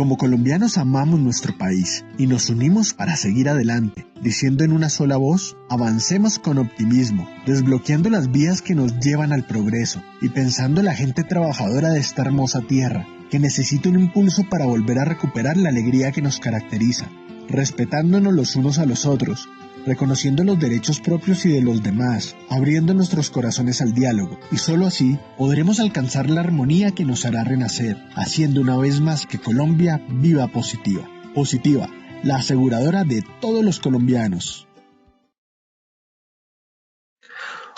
Como colombianos amamos nuestro país y nos unimos para seguir adelante, diciendo en una sola voz, avancemos con optimismo, desbloqueando las vías que nos llevan al progreso y pensando en la gente trabajadora de esta hermosa tierra, que necesita un impulso para volver a recuperar la alegría que nos caracteriza, respetándonos los unos a los otros, reconociendo los derechos propios y de los demás, abriendo nuestros corazones al diálogo, y solo así podremos alcanzar la armonía que nos hará renacer, haciendo una vez más que Colombia viva positiva. Positiva, la aseguradora de todos los colombianos.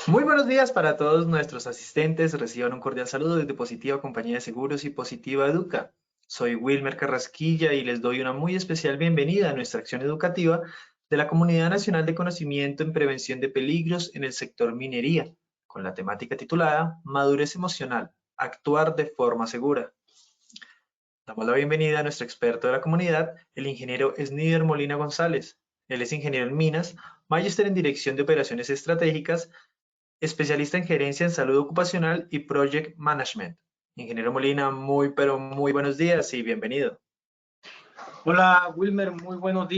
Muy buenos días para todos nuestros asistentes. Reciban un cordial saludo desde Positiva Compañía de Seguros y Positiva Educa. Soy Wilmer Carrasquilla y les doy una muy especial bienvenida a nuestra acción educativa de la Comunidad Nacional de Conocimiento en Prevención de Peligros en el sector minería, con la temática titulada Madurez Emocional, actuar de forma segura. Damos la bienvenida a nuestro experto de la comunidad, el ingeniero Snider Molina González. Él es ingeniero en minas, magíster en Dirección de Operaciones Estratégicas, especialista en gerencia en salud ocupacional y project management. Ingeniero Molina, muy buenos días y bienvenido. Hola Wilmer, muy buenos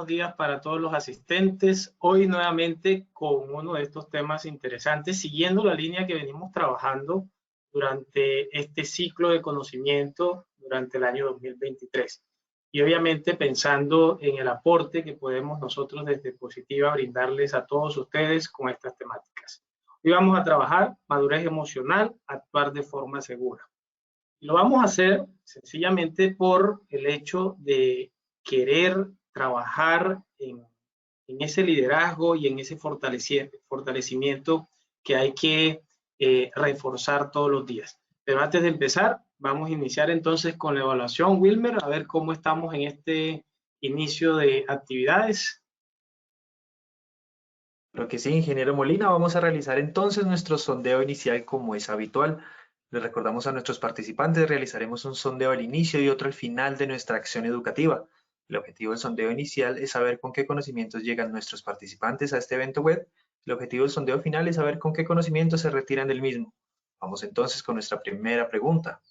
días para todos los asistentes. Hoy nuevamente con uno de estos temas interesantes, siguiendo la línea que venimos trabajando durante este ciclo de conocimiento durante el año 2023. Y obviamente pensando en el aporte que podemos nosotros desde Positiva brindarles a todos ustedes con estas temáticas. Hoy vamos a trabajar madurez emocional, actuar de forma segura. Lo vamos a hacer sencillamente por el hecho de querer trabajar en ese liderazgo y en ese fortalecimiento que hay que reforzar todos los días. Pero antes de empezar, vamos a iniciar entonces con la evaluación, Wilmer, a ver cómo estamos en este inicio de actividades. Lo que sí, ingeniero Molina, vamos a realizar entonces nuestro sondeo inicial como es habitual. Les recordamos a nuestros participantes, realizaremos un sondeo al inicio y otro al final de nuestra acción educativa. El objetivo del sondeo inicial es saber con qué conocimientos llegan nuestros participantes a este evento web. El objetivo del sondeo final es saber con qué conocimientos se retiran del mismo. Vamos entonces con nuestra primera pregunta.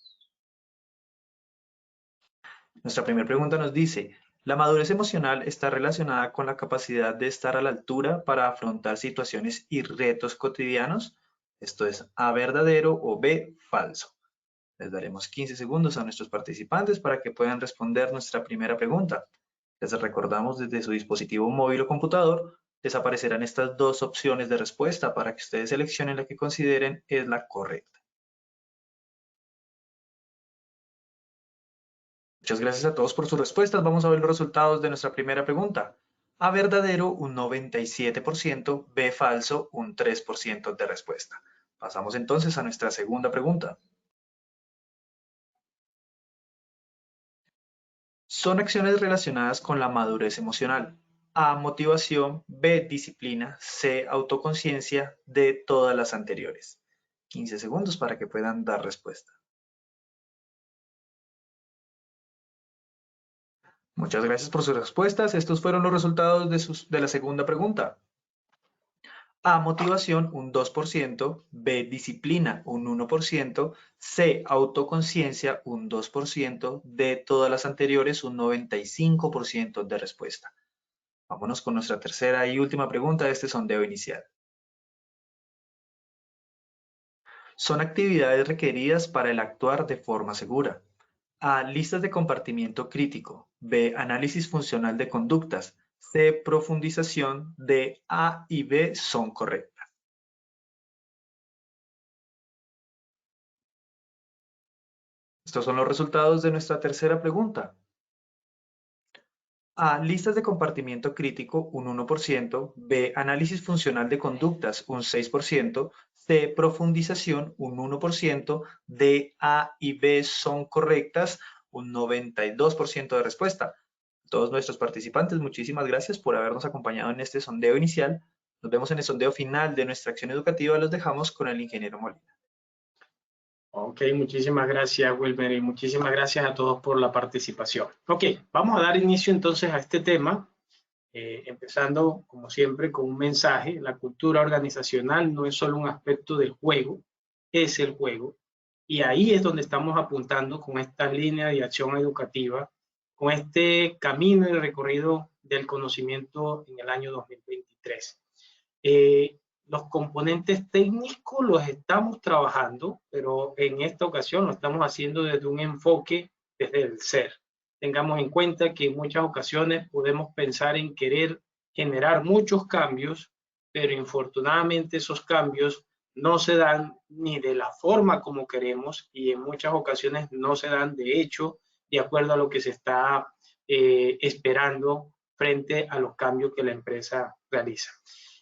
Nuestra primera pregunta nos dice, ¿la madurez emocional está relacionada con la capacidad de estar a la altura para afrontar situaciones y retos cotidianos? Esto es A, verdadero o B, falso. Les daremos 15 segundos a nuestros participantes para que puedan responder nuestra primera pregunta. Les recordamos desde su dispositivo móvil o computador, les aparecerán estas dos opciones de respuesta para que ustedes seleccionen la que consideren es la correcta. Muchas gracias a todos por sus respuestas. Vamos a ver los resultados de nuestra primera pregunta. A, verdadero, un 97%, B, falso, un 3% de respuesta. Pasamos entonces a nuestra segunda pregunta. Son acciones relacionadas con la madurez emocional. A, motivación, B, disciplina, C, autoconciencia, D, todas las anteriores. 15 segundos para que puedan dar respuesta. Muchas gracias por sus respuestas. Estos fueron los resultados de la segunda pregunta. A, motivación, un 2%, B, disciplina, un 1%, C, autoconciencia, un 2%, D, todas las anteriores, un 95% de respuesta. Vámonos con nuestra tercera y última pregunta de este sondeo inicial. Son actividades requeridas para el actuar de forma segura. A, listas de compartimiento crítico. B, análisis funcional de conductas. C, profundización. D, A y B son correctas. Estos son los resultados de nuestra tercera pregunta. A, listas de compartimiento crítico, un 1%, B, análisis funcional de conductas, un 6%, C, profundización, un 1%, D, A y B son correctas, un 92% de respuesta. Todos nuestros participantes, muchísimas gracias por habernos acompañado en este sondeo inicial. Nos vemos en el sondeo final de nuestra acción educativa. Los dejamos con el ingeniero Molina. Ok, muchísimas gracias, Wilmer, y muchísimas gracias a todos por la participación. Ok, vamos a dar inicio entonces a este tema, empezando, como siempre, con un mensaje. La cultura organizacional no es solo un aspecto del juego, es el juego. Y ahí es donde estamos apuntando con esta línea de acción educativa, con este camino y recorrido del conocimiento en el año 2023. Los componentes técnicos los estamos trabajando, pero en esta ocasión lo estamos haciendo desde un enfoque desde el ser. Tengamos en cuenta que en muchas ocasiones podemos pensar en querer generar muchos cambios, pero infortunadamente esos cambios no se dan ni de la forma como queremos y en muchas ocasiones no se dan de hecho de acuerdo a lo que se está esperando frente a los cambios que la empresa realiza.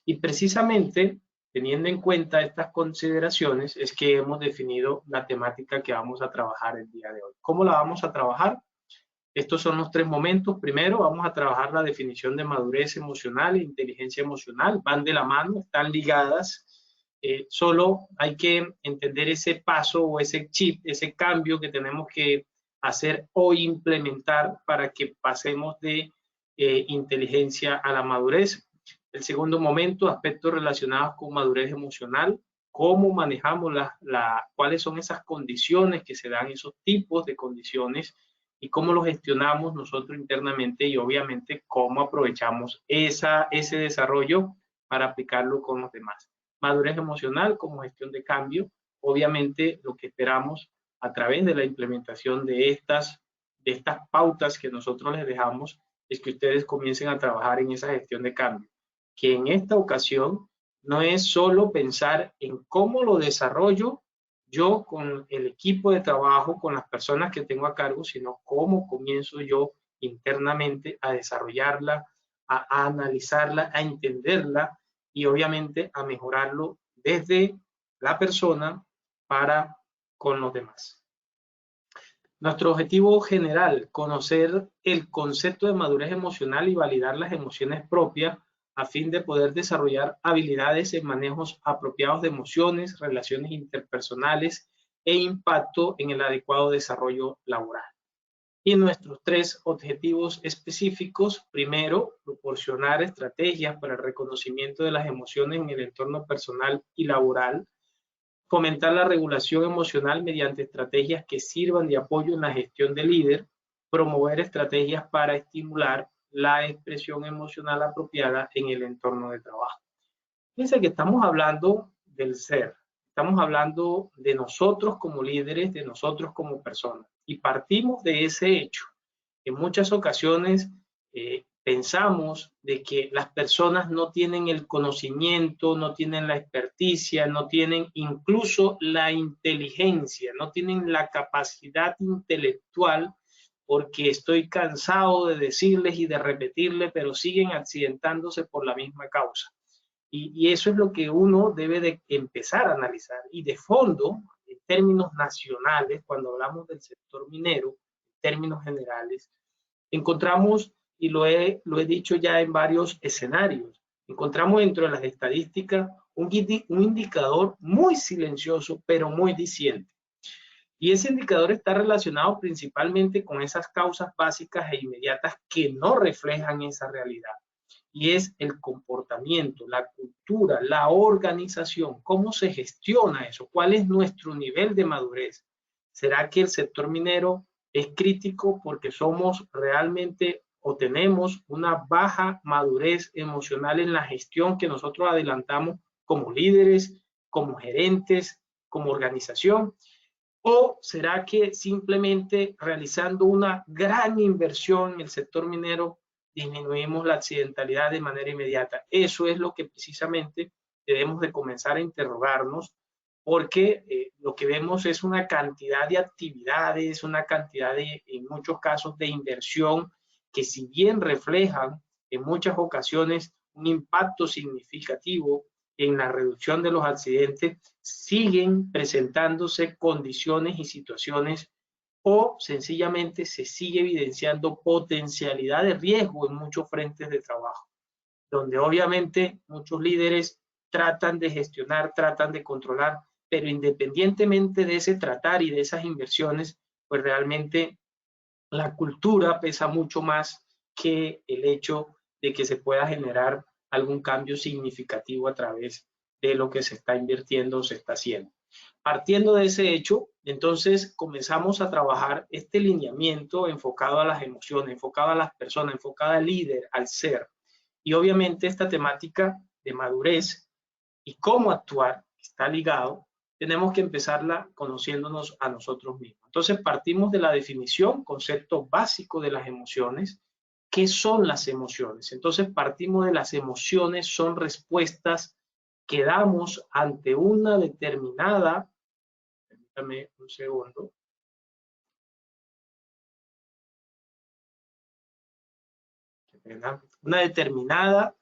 Y precisamente teniendo en cuenta estas consideraciones es que hemos definido la temática que vamos a trabajar el día de hoy. ¿Cómo la vamos a trabajar? Estos son los 3 momentos. Primero vamos a trabajar la definición de madurez emocional e inteligencia emocional. Van de la mano, están ligadas. Solo hay que entender ese paso o ese chip, ese cambio que tenemos que hacer o implementar para que pasemos de inteligencia a la madurez. El segundo momento, aspectos relacionados con madurez emocional, cómo manejamos cuáles son esas condiciones que se dan, esos tipos de condiciones y cómo lo gestionamos nosotros internamente y obviamente cómo aprovechamos ese desarrollo para aplicarlo con los demás. Madurez emocional como gestión de cambio, obviamente lo que esperamos a través de la implementación de estas pautas que nosotros les dejamos es que ustedes comiencen a trabajar en esa gestión de cambio, que en esta ocasión no es solo pensar en cómo lo desarrollo yo con el equipo de trabajo, con las personas que tengo a cargo, sino cómo comienzo yo internamente a desarrollarla, a analizarla, a entenderla y obviamente a mejorarlo desde la persona para con los demás. Nuestro objetivo general, conocer el concepto de madurez emocional y validar las emociones propias a fin de poder desarrollar habilidades en manejos apropiados de emociones, relaciones interpersonales e impacto en el adecuado desarrollo laboral. Y nuestros 3 objetivos específicos, primero, proporcionar estrategias para el reconocimiento de las emociones en el entorno personal y laboral, fomentar la regulación emocional mediante estrategias que sirvan de apoyo en la gestión del líder, promover estrategias para estimular la expresión emocional apropiada en el entorno de trabajo. Fíjense que estamos hablando del ser, estamos hablando de nosotros como líderes, de nosotros como personas, y partimos de ese hecho. En muchas ocasiones pensamos de que las personas no tienen el conocimiento, no tienen la experticia, no tienen incluso la inteligencia, no tienen la capacidad intelectual, porque estoy cansado de decirles y de repetirles, pero siguen accidentándose por la misma causa. Y eso es lo que uno debe de empezar a analizar. Y de fondo, en términos nacionales, cuando hablamos del sector minero, en términos generales, encontramos, y lo he dicho ya en varios escenarios, encontramos dentro de las estadísticas un indicador muy silencioso, pero muy diciente. Y ese indicador está relacionado principalmente con esas causas básicas e inmediatas que no reflejan esa realidad. Y es el comportamiento, la cultura, la organización, cómo se gestiona eso, cuál es nuestro nivel de madurez. ¿Será que el sector minero es crítico porque somos realmente o tenemos una baja madurez emocional en la gestión que nosotros adelantamos como líderes, como gerentes, como organización? ¿O será que simplemente realizando una gran inversión en el sector minero disminuimos la accidentalidad de manera inmediata? Eso es lo que precisamente debemos de comenzar a interrogarnos, porque lo que vemos es una cantidad de actividades, una cantidad de, en muchos casos, de inversión que si bien reflejan en muchas ocasiones un impacto significativo en la reducción de los accidentes, siguen presentándose condiciones y situaciones o sencillamente se sigue evidenciando potencialidad de riesgo en muchos frentes de trabajo, donde obviamente muchos líderes tratan de gestionar, tratan de controlar, pero independientemente de ese tratar y de esas inversiones, pues realmente la cultura pesa mucho más que el hecho de que se pueda generar algún cambio significativo a través de lo que se está invirtiendo o se está haciendo. Partiendo de ese hecho, entonces comenzamos a trabajar este lineamiento enfocado a las emociones, enfocado a las personas, enfocado al líder, al ser. Y obviamente esta temática de madurez y cómo actuar está ligado, tenemos que empezarla conociéndonos a nosotros mismos. Entonces partimos de la definición, concepto básico de las emociones. ¿Qué son las emociones? Entonces partimos de las emociones, son respuestas que damos ante una determinada, permítame un segundo, una determinada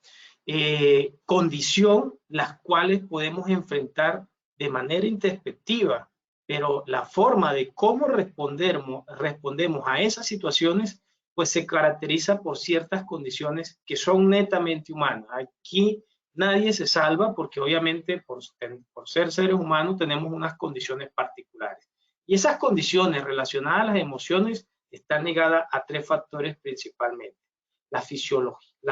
condición, las cuales podemos enfrentar de manera introspectiva, pero la forma de cómo respondemos a esas situaciones, pues se caracteriza por ciertas condiciones que son netamente humanas. Aquí nadie se salva porque obviamente por ser seres humanos tenemos unas condiciones particulares. Y esas condiciones relacionadas a las emociones están ligadas a tres factores principalmente. La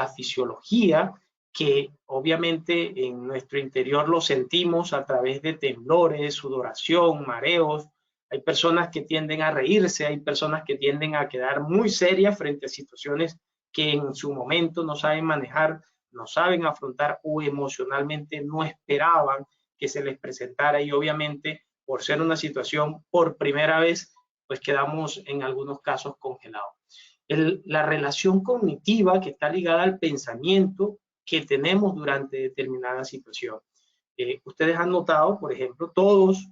fisiología, que obviamente en nuestro interior lo sentimos a través de temblores, sudoración, mareos. Hay personas que tienden a reírse, hay personas que tienden a quedar muy serias frente a situaciones que en su momento no saben manejar, no saben afrontar o emocionalmente no esperaban que se les presentara, y obviamente por ser una situación por primera vez, pues quedamos en algunos casos congelados. La relación cognitiva que está ligada al pensamiento que tenemos durante determinada situación. Ustedes han notado, por ejemplo, todos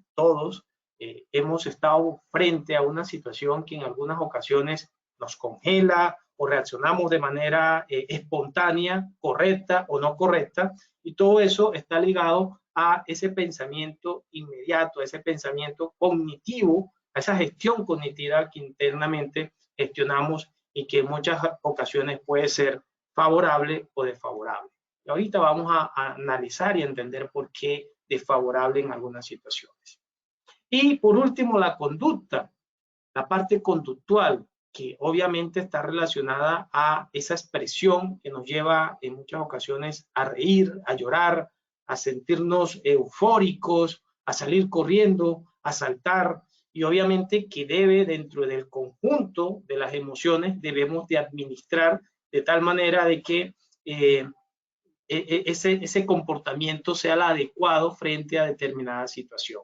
hemos estado frente a una situación que en algunas ocasiones nos congela o reaccionamos de manera espontánea, correcta o no correcta, y todo eso está ligado a ese pensamiento inmediato, a ese pensamiento cognitivo, a esa gestión cognitiva que internamente gestionamos y que en muchas ocasiones puede ser favorable o desfavorable. Y ahorita vamos a analizar y entender por qué desfavorable en algunas situaciones. Y por último, la conducta, la parte conductual, que obviamente está relacionada a esa expresión que nos lleva en muchas ocasiones a reír, a llorar, a sentirnos eufóricos, a salir corriendo, a saltar, y obviamente que debe, dentro del conjunto de las emociones, debemos de administrar de tal manera de que ese comportamiento sea el adecuado frente a determinada situación.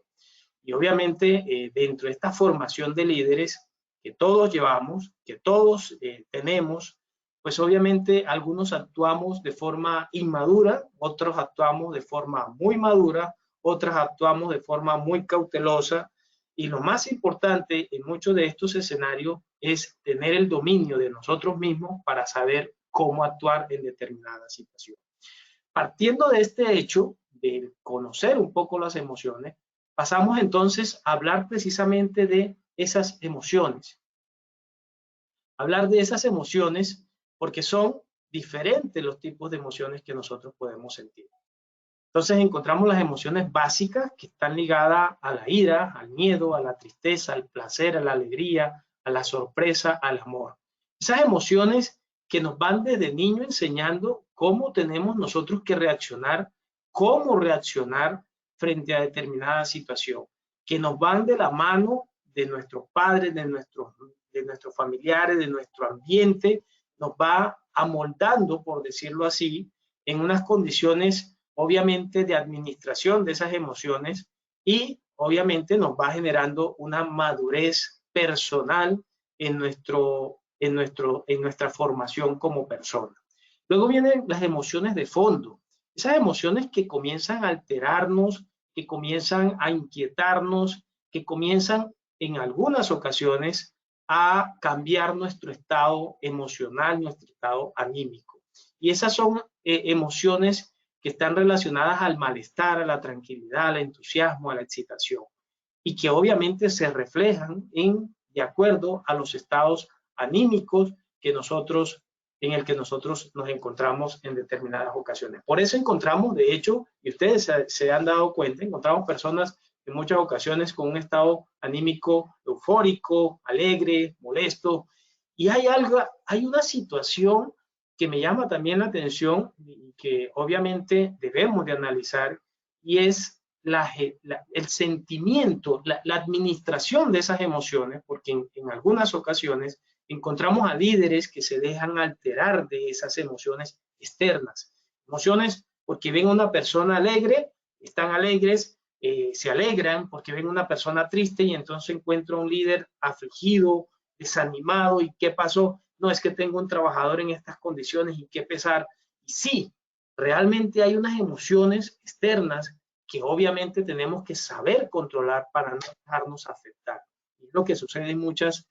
Y obviamente dentro de esta formación de líderes que todos llevamos, que todos tenemos, pues obviamente algunos actuamos de forma inmadura, otros actuamos de forma muy madura, otras actuamos de forma muy cautelosa, y lo más importante en muchos de estos escenarios es tener el dominio de nosotros mismos para saber cómo actuar en determinada situación. Partiendo de este hecho, de conocer un poco las emociones, pasamos entonces a hablar precisamente de esas emociones. Hablar de esas emociones porque son diferentes los tipos de emociones que nosotros podemos sentir. Entonces encontramos las emociones básicas que están ligadas a la ira, al miedo, a la tristeza, al placer, a la alegría, a la sorpresa, al amor. Esas emociones que nos van desde niño enseñando cómo tenemos nosotros que reaccionar, cómo reaccionar frente a determinada situación, que nos van de la mano de nuestros padres, de nuestros familiares, de nuestro ambiente, nos va amoldando, por decirlo así, en unas condiciones obviamente de administración de esas emociones, y obviamente nos va generando una madurez personal en nuestra formación como persona. Luego vienen las emociones de fondo, esas emociones que comienzan a alterarnos, que comienzan a inquietarnos, que comienzan en algunas ocasiones a cambiar nuestro estado emocional, nuestro estado anímico. Y esas son emociones que están relacionadas al malestar, a la tranquilidad, al entusiasmo, a la excitación, y que obviamente se reflejan de acuerdo a los estados anímicos en el que nosotros nos encontramos en determinadas ocasiones. Por eso encontramos, de hecho, y ustedes se han dado cuenta, encontramos personas en muchas ocasiones con un estado anímico eufórico, alegre, molesto, y hay una situación que me llama también la atención y que obviamente debemos de analizar, y es el sentimiento, la administración de esas emociones, porque en algunas ocasiones encontramos a líderes que se dejan alterar de esas emociones externas. Emociones porque ven a una persona alegre, están alegres, se alegran porque ven a una persona triste y entonces encuentro a un líder afligido, desanimado. ¿Y qué pasó? No, es que tengo un trabajador en estas condiciones y qué pesar. Y sí, realmente hay unas emociones externas que obviamente tenemos que saber controlar para no dejarnos afectar. Y es lo que sucede en muchos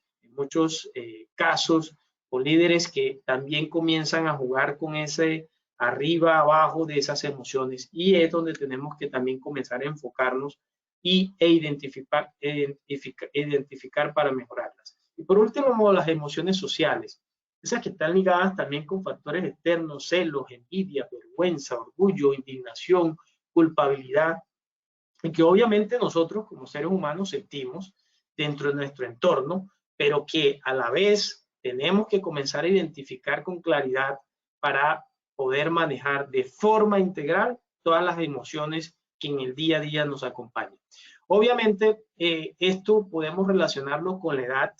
casos con líderes que también comienzan a jugar con ese arriba, abajo de esas emociones, y es donde tenemos que también comenzar a enfocarnos e identificar para mejorarlas. Y por último, las emociones sociales, esas que están ligadas también con factores externos, celos, envidia, vergüenza, orgullo, indignación, culpabilidad, y que obviamente nosotros como seres humanos sentimos dentro de nuestro entorno, pero que a la vez tenemos que comenzar a identificar con claridad para poder manejar de forma integral todas las emociones que en el día a día nos acompañan. Obviamente, esto podemos relacionarlo con la edad.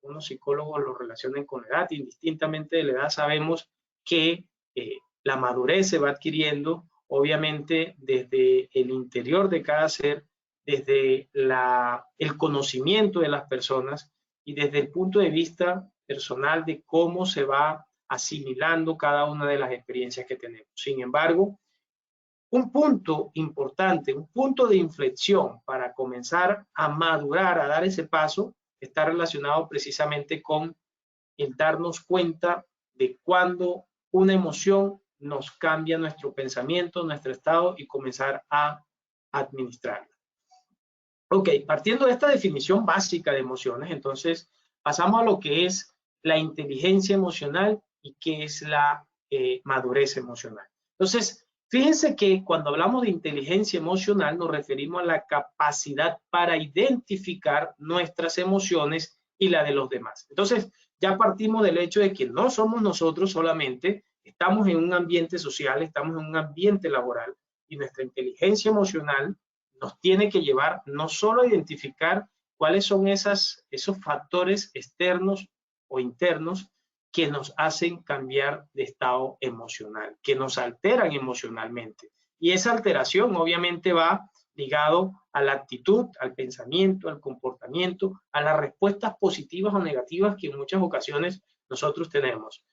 Unos psicólogos lo relacionan con la edad, indistintamente de la edad sabemos que la madurez se va adquiriendo, obviamente, desde el interior de cada ser, desde el conocimiento de las personas y desde el punto de vista personal de cómo se va asimilando cada una de las experiencias que tenemos. Sin embargo, un punto importante, un punto de inflexión para comenzar a madurar, a dar ese paso, está relacionado precisamente con el darnos cuenta de cuando una emoción nos cambia nuestro pensamiento, nuestro estado y comenzar a administrarla. Ok, partiendo de esta definición básica de emociones, entonces pasamos a lo que es la inteligencia emocional y qué es la madurez emocional. Entonces, fíjense que cuando hablamos de inteligencia emocional nos referimos a la capacidad para identificar nuestras emociones y la de los demás. Entonces, ya partimos del hecho de que no somos nosotros solamente, estamos en un ambiente social, estamos en un ambiente laboral y nuestra inteligencia emocional nos tiene que llevar no solo a identificar cuáles son esos factores externos o internos que nos hacen cambiar de estado emocional, que nos alteran emocionalmente. Y esa alteración obviamente va ligado a la actitud, al pensamiento, al comportamiento, a las respuestas positivas o negativas que en muchas ocasiones nosotros tenemos.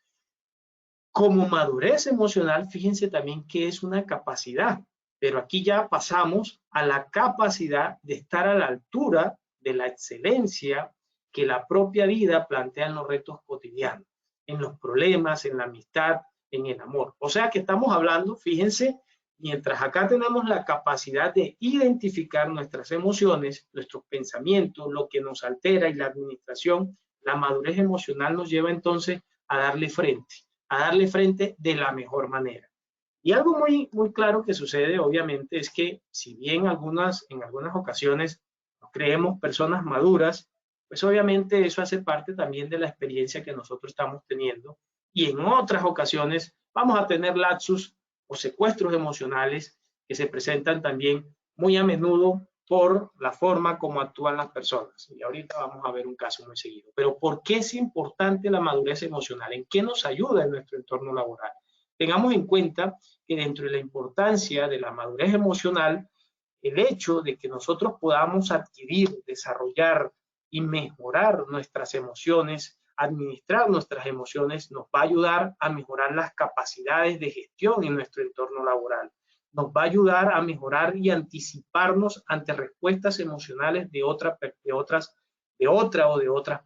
Como madurez emocional, fíjense también que es una capacidad, pero aquí ya pasamos a la capacidad de estar a la altura de la excelencia que la propia vida plantea en los retos cotidianos, en los problemas, en la amistad, en el amor. O sea que estamos hablando, fíjense, mientras acá tenemos la capacidad de identificar nuestras emociones, nuestros pensamientos, lo que nos altera y la administración, la madurez emocional nos lleva entonces a darle frente de la mejor manera. Y algo muy claro que sucede, obviamente, es que si bien en algunas ocasiones nos creemos personas maduras, pues obviamente eso hace parte también de la experiencia que nosotros estamos teniendo. Y en otras ocasiones vamos a tener lapsus o secuestros emocionales que se presentan también muy a menudo por la forma como actúan las personas. Y ahorita vamos a ver un caso muy seguido. Pero ¿por qué es importante la madurez emocional? ¿En qué nos ayuda en nuestro entorno laboral? Tengamos en cuenta que dentro de la importancia de la madurez emocional, el hecho de que nosotros podamos adquirir, desarrollar y mejorar nuestras emociones, administrar nuestras emociones, nos va a ayudar a mejorar las capacidades de gestión en nuestro entorno laboral. Nos va a ayudar a mejorar y anticiparnos ante respuestas emocionales de otras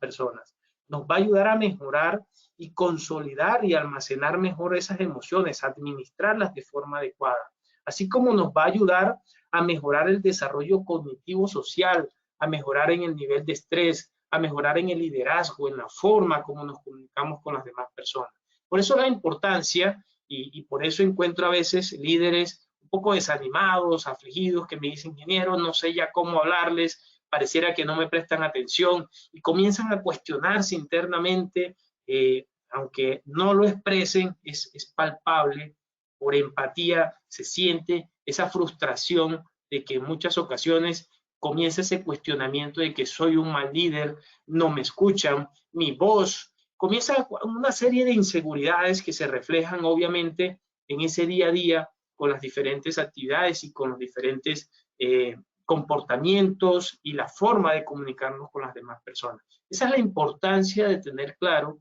personas. Nos va a ayudar a mejorar y consolidar y almacenar mejor esas emociones, administrarlas de forma adecuada. Así como nos va a ayudar a mejorar el desarrollo cognitivo social, a mejorar en el nivel de estrés, a mejorar en el liderazgo, en la forma como nos comunicamos con las demás personas. Por eso la importancia, y por eso encuentro a veces líderes un poco desanimados, afligidos, que me dicen, ingeniero, no sé ya cómo hablarles, pareciera que no me prestan atención, y comienzan a cuestionarse internamente, aunque no lo expresen, es palpable, por empatía se siente esa frustración de que en muchas ocasiones comienza ese cuestionamiento de que soy un mal líder, no me escuchan, mi voz, comienza una serie de inseguridades que se reflejan obviamente en ese día a día con las diferentes actividades y con los diferentes comportamientos y la forma de comunicarnos con las demás personas. Esa es la importancia de tener claro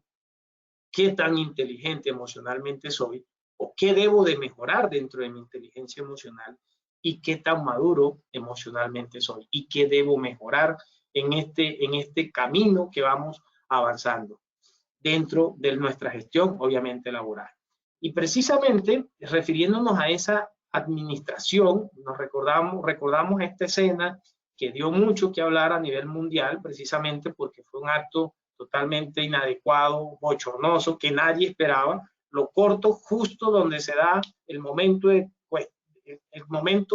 qué tan inteligente emocionalmente soy o qué debo de mejorar dentro de mi inteligencia emocional y qué tan maduro emocionalmente soy y qué debo mejorar en este camino que vamos avanzando dentro de nuestra gestión, obviamente laboral. Y precisamente refiriéndonos a esa administración, nos recordamos esta escena que dio mucho que hablar a nivel mundial, precisamente porque fue un acto totalmente inadecuado, bochornoso, que nadie esperaba, lo corto justo donde se da el momento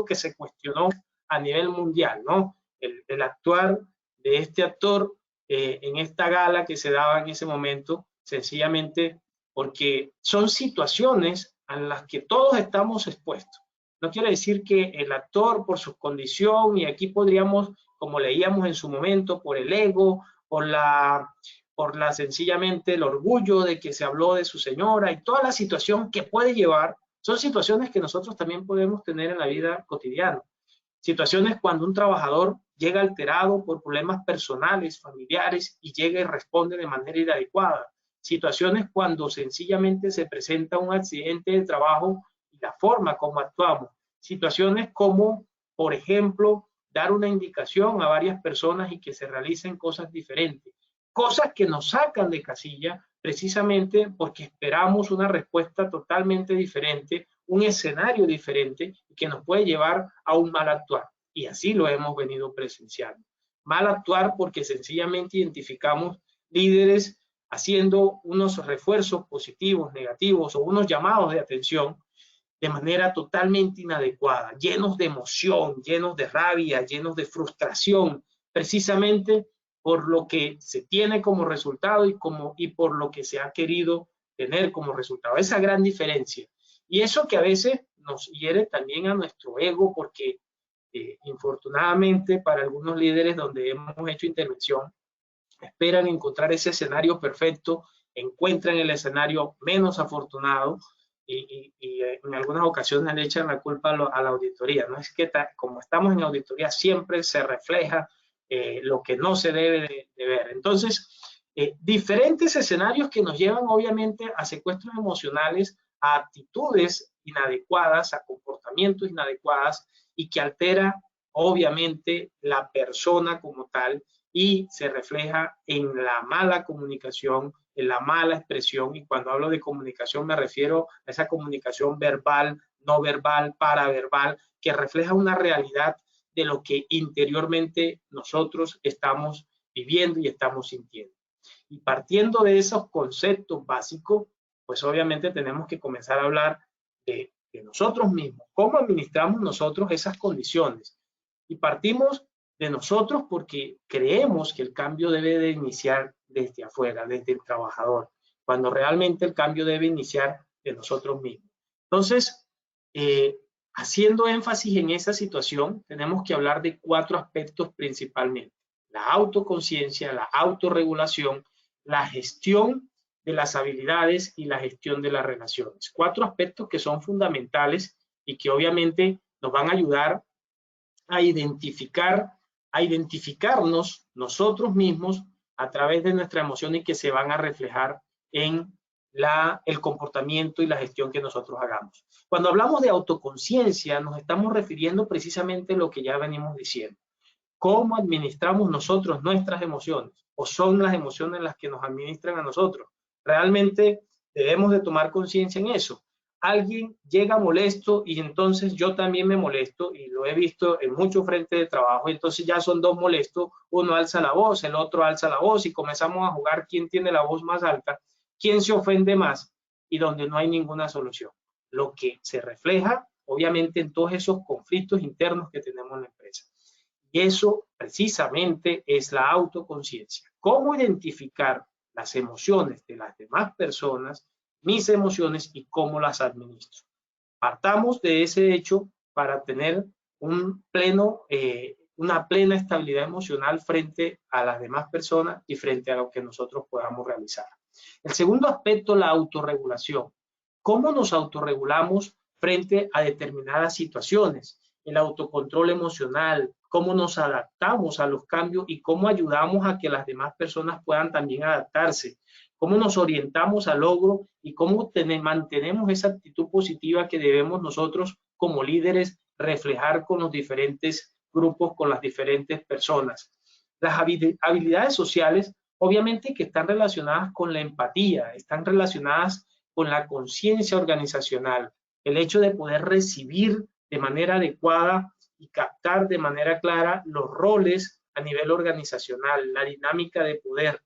que se cuestionó a nivel mundial, ¿no? El actuar de este actor en esta gala que se daba en ese momento, sencillamente porque son situaciones a las que todos estamos expuestos. No quiere decir que el actor por su condición, y aquí podríamos, como leíamos en su momento, por el ego, por la sencillamente el orgullo de que se habló de su señora y toda la situación que puede llevar, son situaciones que nosotros también podemos tener en la vida cotidiana. Situaciones cuando un trabajador llega alterado por problemas personales, familiares y llega y responde de manera inadecuada. Situaciones cuando sencillamente se presenta un accidente de trabajo y la forma como actuamos. Situaciones como, por ejemplo, dar una indicación a varias personas y que se realicen cosas diferentes. Cosas que nos sacan de casilla precisamente porque esperamos una respuesta totalmente diferente, un escenario diferente que nos puede llevar a un mal actuar. Y así lo hemos venido presenciando. Mal actuar porque sencillamente identificamos líderes haciendo unos refuerzos positivos, negativos o unos llamados de atención de manera totalmente inadecuada, llenos de emoción, llenos de rabia, llenos de frustración, precisamente por lo que se tiene como resultado y por lo que se ha querido tener como resultado. Esa gran diferencia. Y eso que a veces nos hiere también a nuestro ego, porque infortunadamente para algunos líderes donde hemos hecho intervención, esperan encontrar ese escenario perfecto, encuentran el escenario menos afortunado y en algunas ocasiones le echan la culpa a la auditoría. No es que como estamos en auditoría siempre se refleja lo que no se debe de ver. Entonces, diferentes escenarios que nos llevan obviamente a secuestros emocionales, a actitudes inadecuadas, a comportamientos inadecuados y que altera obviamente la persona como tal y se refleja en la mala comunicación, en la mala expresión. Y cuando hablo de comunicación me refiero a esa comunicación verbal, no verbal, paraverbal, que refleja una realidad de lo que interiormente nosotros estamos viviendo y estamos sintiendo. Y partiendo de esos conceptos básicos, pues obviamente tenemos que comenzar a hablar de nosotros mismos, cómo administramos nosotros esas condiciones. Y partimos de nosotros porque creemos que el cambio debe de iniciar desde afuera, desde el trabajador, cuando realmente el cambio debe iniciar de nosotros mismos. Entonces, haciendo énfasis en esa situación, tenemos que hablar de 4 aspectos principalmente: la autoconciencia, la autorregulación, la gestión de las habilidades y la gestión de las relaciones. 4 aspectos que son fundamentales y que obviamente nos van a ayudar a identificarnos nosotros mismos a través de nuestra emoción y que se van a reflejar en el comportamiento y la gestión que nosotros hagamos. Cuando hablamos de autoconciencia, nos estamos refiriendo precisamente a lo que ya venimos diciendo. ¿Cómo administramos nosotros nuestras emociones? ¿O son las emociones las que nos administran a nosotros? Realmente debemos de tomar conciencia en eso. Alguien llega molesto y entonces yo también me molesto, y lo he visto en muchos frentes de trabajo, entonces ya son 2 molestos, uno alza la voz, el otro alza la voz y comenzamos a jugar quién tiene la voz más alta, quién se ofende más, y donde no hay ninguna solución. Lo que se refleja obviamente en todos esos conflictos internos que tenemos en la empresa. Y eso precisamente es la autoconciencia. ¿Cómo identificar las emociones de las demás personas, mis emociones, y cómo las administro? Partamos de ese hecho para tener una plena estabilidad emocional frente a las demás personas y frente a lo que nosotros podamos realizar. El segundo aspecto, la autorregulación. ¿Cómo nos autorregulamos frente a determinadas situaciones? El autocontrol emocional, cómo nos adaptamos a los cambios y cómo ayudamos a que las demás personas puedan también adaptarse, cómo nos orientamos al logro y cómo mantenemos esa actitud positiva que debemos nosotros como líderes reflejar con los diferentes grupos, con las diferentes personas. Las habilidades sociales, obviamente que están relacionadas con la empatía, están relacionadas con la conciencia organizacional, el hecho de poder recibir de manera adecuada y captar de manera clara los roles a nivel organizacional, la dinámica de poder.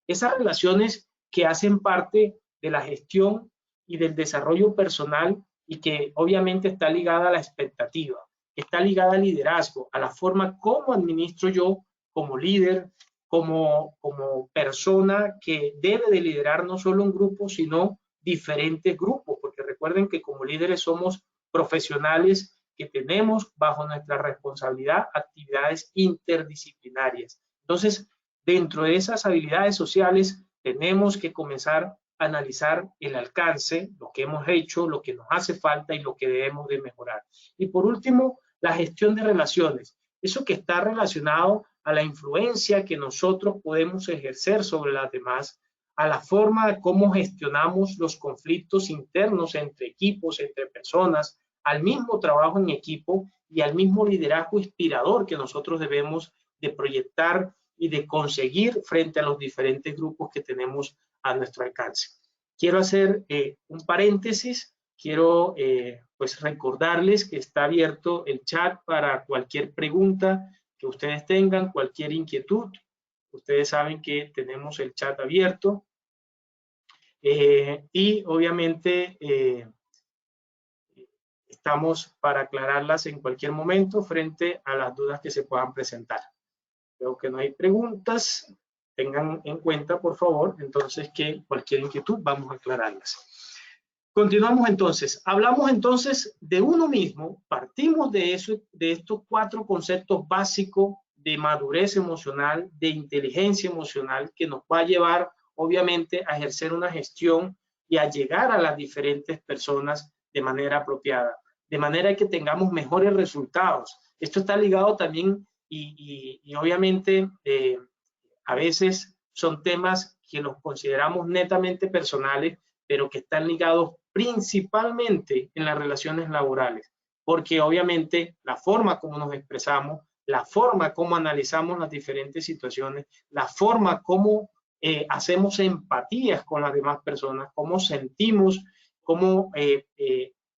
Esas relaciones que hacen parte de la gestión y del desarrollo personal y que obviamente está ligada a la expectativa, está ligada al liderazgo, a la forma como administro yo como líder, como persona que debe de liderar no solo un grupo, sino diferentes grupos, porque recuerden que como líderes somos profesionales que tenemos bajo nuestra responsabilidad actividades interdisciplinarias. Entonces, dentro de esas habilidades sociales tenemos que comenzar a analizar el alcance, lo que hemos hecho, lo que nos hace falta y lo que debemos de mejorar. Y por último, la gestión de relaciones. Eso que está relacionado a la influencia que nosotros podemos ejercer sobre las demás, a la forma de cómo gestionamos los conflictos internos entre equipos, entre personas, al mismo trabajo en equipo y al mismo liderazgo inspirador que nosotros debemos de proyectar y de conseguir frente a los diferentes grupos que tenemos a nuestro alcance. Quiero hacer un paréntesis, quiero pues recordarles que está abierto el chat para cualquier pregunta que ustedes tengan, cualquier inquietud. Ustedes saben que tenemos el chat abierto y obviamente estamos para aclararlas en cualquier momento frente a las dudas que se puedan presentar. Veo que no hay preguntas. Tengan en cuenta, por favor, entonces que cualquier inquietud vamos a aclararlas. Continuamos entonces. Hablamos entonces de uno mismo. Partimos de eso, de estos 4 conceptos básicos de madurez emocional, de inteligencia emocional, que nos va a llevar, obviamente, a ejercer una gestión y a llegar a las diferentes personas de manera apropiada, de manera que tengamos mejores resultados. Esto está ligado también y obviamente a veces son temas que los consideramos netamente personales, pero que están ligados principalmente en las relaciones laborales, porque obviamente la forma como nos expresamos, la forma como analizamos las diferentes situaciones, la forma como hacemos empatías con las demás personas, cómo sentimos, cómo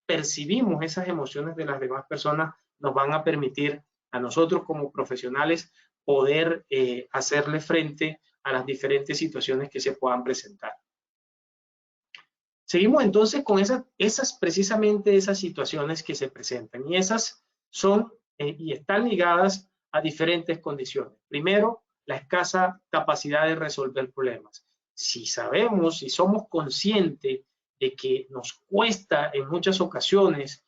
percibimos esas emociones de las demás personas, nos van a permitir a nosotros como profesionales poder hacerle frente a las diferentes situaciones que se puedan presentar. Seguimos entonces con precisamente esas situaciones que se presentan y esas son y están ligadas a diferentes condiciones. Primero, la escasa capacidad de resolver problemas. Si sabemos, si somos conscientes de que nos cuesta en muchas ocasiones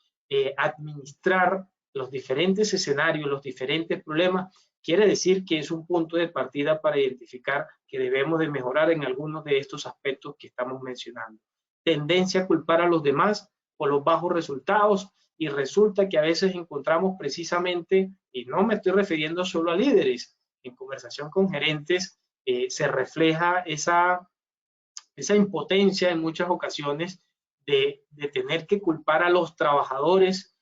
administrar los diferentes escenarios, los diferentes problemas, quiere decir que es un punto de partida para identificar que debemos de mejorar en algunos de estos aspectos que estamos mencionando. Tendencia a culpar a los demás por los bajos resultados y resulta que a veces encontramos precisamente, y no me estoy refiriendo solo a líderes, en conversación con gerentes se refleja esa impotencia en muchas ocasiones de tener que culpar a los trabajadores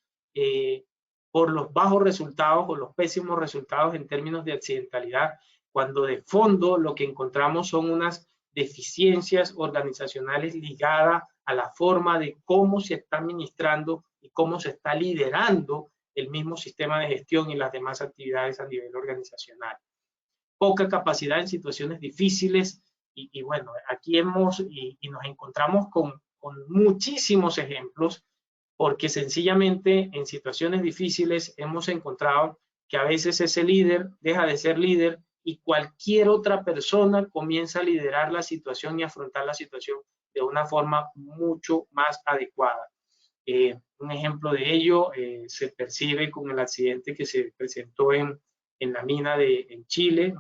por los bajos resultados o los pésimos resultados en términos de accidentalidad, cuando de fondo lo que encontramos son unas deficiencias organizacionales ligadas a la forma de cómo se está administrando y cómo se está liderando el mismo sistema de gestión y las demás actividades a nivel organizacional. Poca capacidad en situaciones difíciles y bueno, aquí nos encontramos con muchísimos ejemplos porque sencillamente en situaciones difíciles hemos encontrado que a veces ese líder deja de ser líder y cualquier otra persona comienza a liderar la situación y afrontar la situación de una forma mucho más adecuada. Un ejemplo de ello se percibe con el accidente que se presentó en la mina en Chile,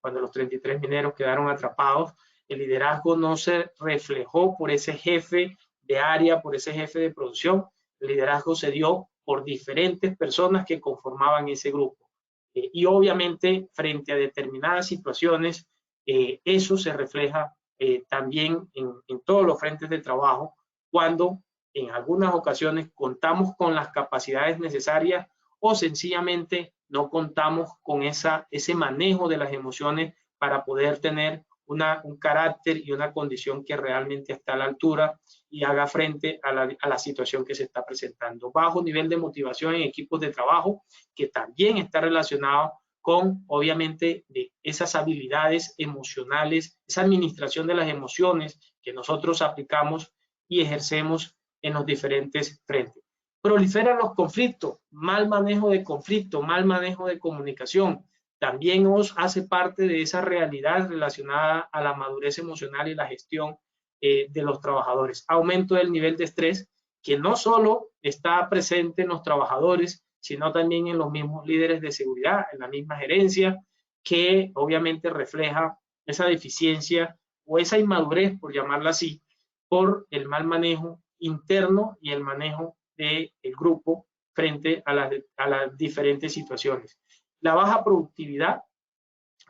cuando los 33 mineros quedaron atrapados. El liderazgo no se reflejó por ese jefe de área, por ese jefe de producción. El liderazgo se dio por diferentes personas que conformaban ese grupo. Y obviamente, frente a determinadas situaciones, eso se refleja también en todos los frentes de trabajo, cuando en algunas ocasiones contamos con las capacidades necesarias o sencillamente no contamos con ese manejo de las emociones para poder tener un carácter y una condición que realmente está a la altura y haga frente a la situación que se está presentando. Bajo nivel de motivación en equipos de trabajo, que también está relacionado con, obviamente, de esas habilidades emocionales, esa administración de las emociones que nosotros aplicamos y ejercemos en los diferentes frentes. Proliferan los conflictos, mal manejo de conflicto, mal manejo de comunicación. También nos hace parte de esa realidad relacionada a la madurez emocional y la gestión de los trabajadores. Aumento del nivel de estrés, que no solo está presente en los trabajadores, sino también en los mismos líderes de seguridad, en la misma gerencia, que obviamente refleja esa deficiencia o esa inmadurez, por llamarla así, por el mal manejo interno y el manejo del grupo frente a las diferentes situaciones. La baja productividad,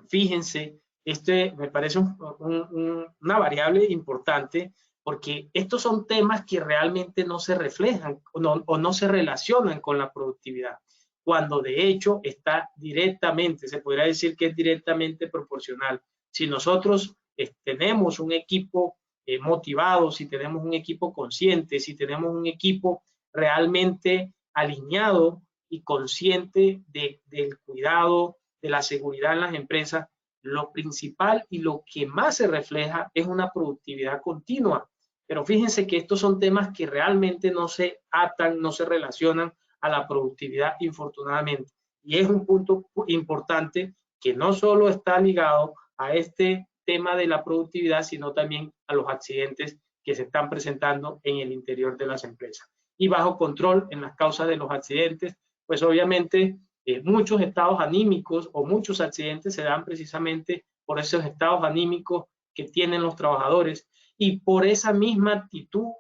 fíjense, me parece una variable importante, porque estos son temas que realmente no se reflejan o no se relacionan con la productividad, cuando de hecho está directamente, se podría decir que es directamente proporcional. Si nosotros tenemos un equipo motivado, si tenemos un equipo consciente, si tenemos un equipo realmente alineado y consciente del cuidado, de la seguridad en las empresas, lo principal y lo que más se refleja es una productividad continua. Pero fíjense que estos son temas que realmente no se atan, no se relacionan a la productividad, infortunadamente. Y es un punto importante que no solo está ligado a este tema de la productividad, sino también a los accidentes que se están presentando en el interior de las empresas. Y bajo control en las causas de los accidentes, pues obviamente muchos estados anímicos o muchos accidentes se dan precisamente por esos estados anímicos que tienen los trabajadores y por esa misma actitud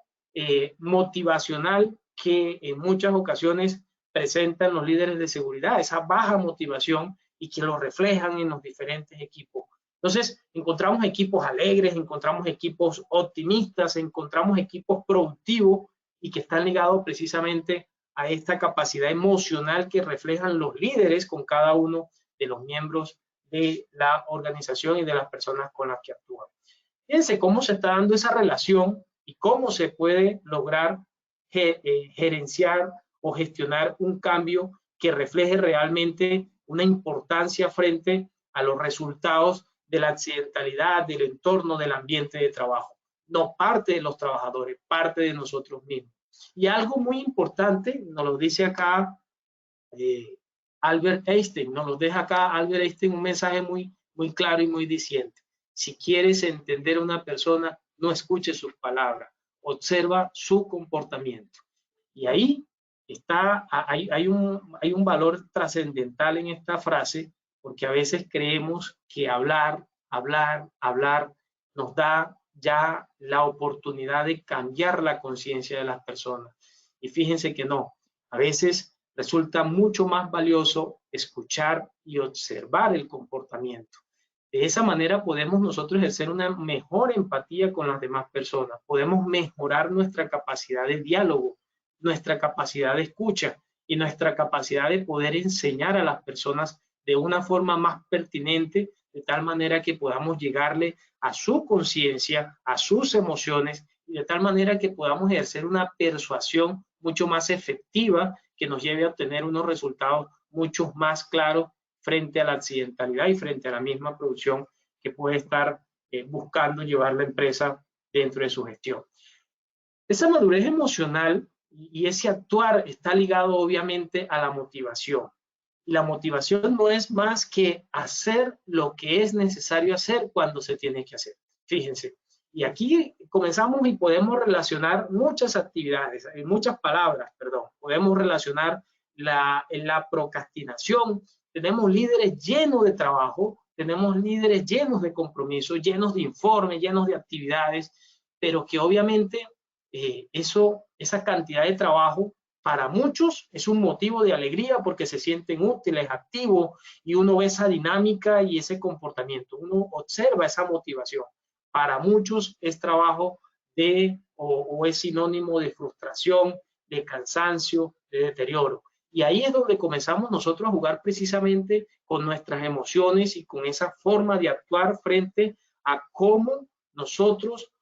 motivacional que en muchas ocasiones presentan los líderes de seguridad, esa baja motivación y que lo reflejan en los diferentes equipos. Entonces, encontramos equipos alegres, encontramos equipos optimistas, encontramos equipos productivos y que están ligados precisamente a esta capacidad emocional que reflejan los líderes con cada uno de los miembros de la organización y de las personas con las que actúan. Fíjense cómo se está dando esa relación y cómo se puede lograr gerenciar o gestionar un cambio que refleje realmente una importancia frente a los resultados de la accidentalidad, del entorno, del ambiente de trabajo. No parte de los trabajadores, parte de nosotros mismos. Y algo muy importante, nos lo dice acá Albert Einstein, nos lo deja acá Albert Einstein un mensaje muy claro y muy diciente. Si quieres entender a una persona, no escuches sus palabras, observa su comportamiento. Y ahí está, hay un valor trascendental en esta frase, porque a veces creemos que hablar nos da ya la oportunidad de cambiar la conciencia de las personas. Y fíjense que no, a veces resulta mucho más valioso escuchar y observar el comportamiento. De esa manera podemos nosotros ejercer una mejor empatía con las demás personas, podemos mejorar nuestra capacidad de diálogo, nuestra capacidad de escucha y nuestra capacidad de poder enseñar a las personas de una forma más pertinente, de tal manera que podamos llegarle a su conciencia, a sus emociones, y de tal manera que podamos ejercer una persuasión mucho más efectiva que nos lleve a obtener unos resultados mucho más claros frente a la accidentalidad y frente a la misma producción que puede estar buscando llevar la empresa dentro de su gestión. Esa madurez emocional y ese actuar está ligado obviamente a la motivación. Y la motivación no es más que hacer lo que es necesario hacer cuando se tiene que hacer. Fíjense, Y aquí comenzamos y podemos relacionar muchas actividades, muchas palabras, perdón. Podemos relacionar la procrastinación. Tenemos líderes llenos de trabajo, tenemos líderes llenos de compromiso, llenos de informes, llenos de actividades, pero que obviamente esa cantidad de trabajo para muchos es un motivo de alegría porque se sienten útiles, activos, y uno ve esa dinámica y ese comportamiento, uno observa esa motivación. Para muchos es trabajo o es sinónimo de frustración, de cansancio, de deterioro. Y ahí es donde comenzamos nosotros a jugar precisamente con nuestras emociones y con esa forma de actuar frente a cómo nosotros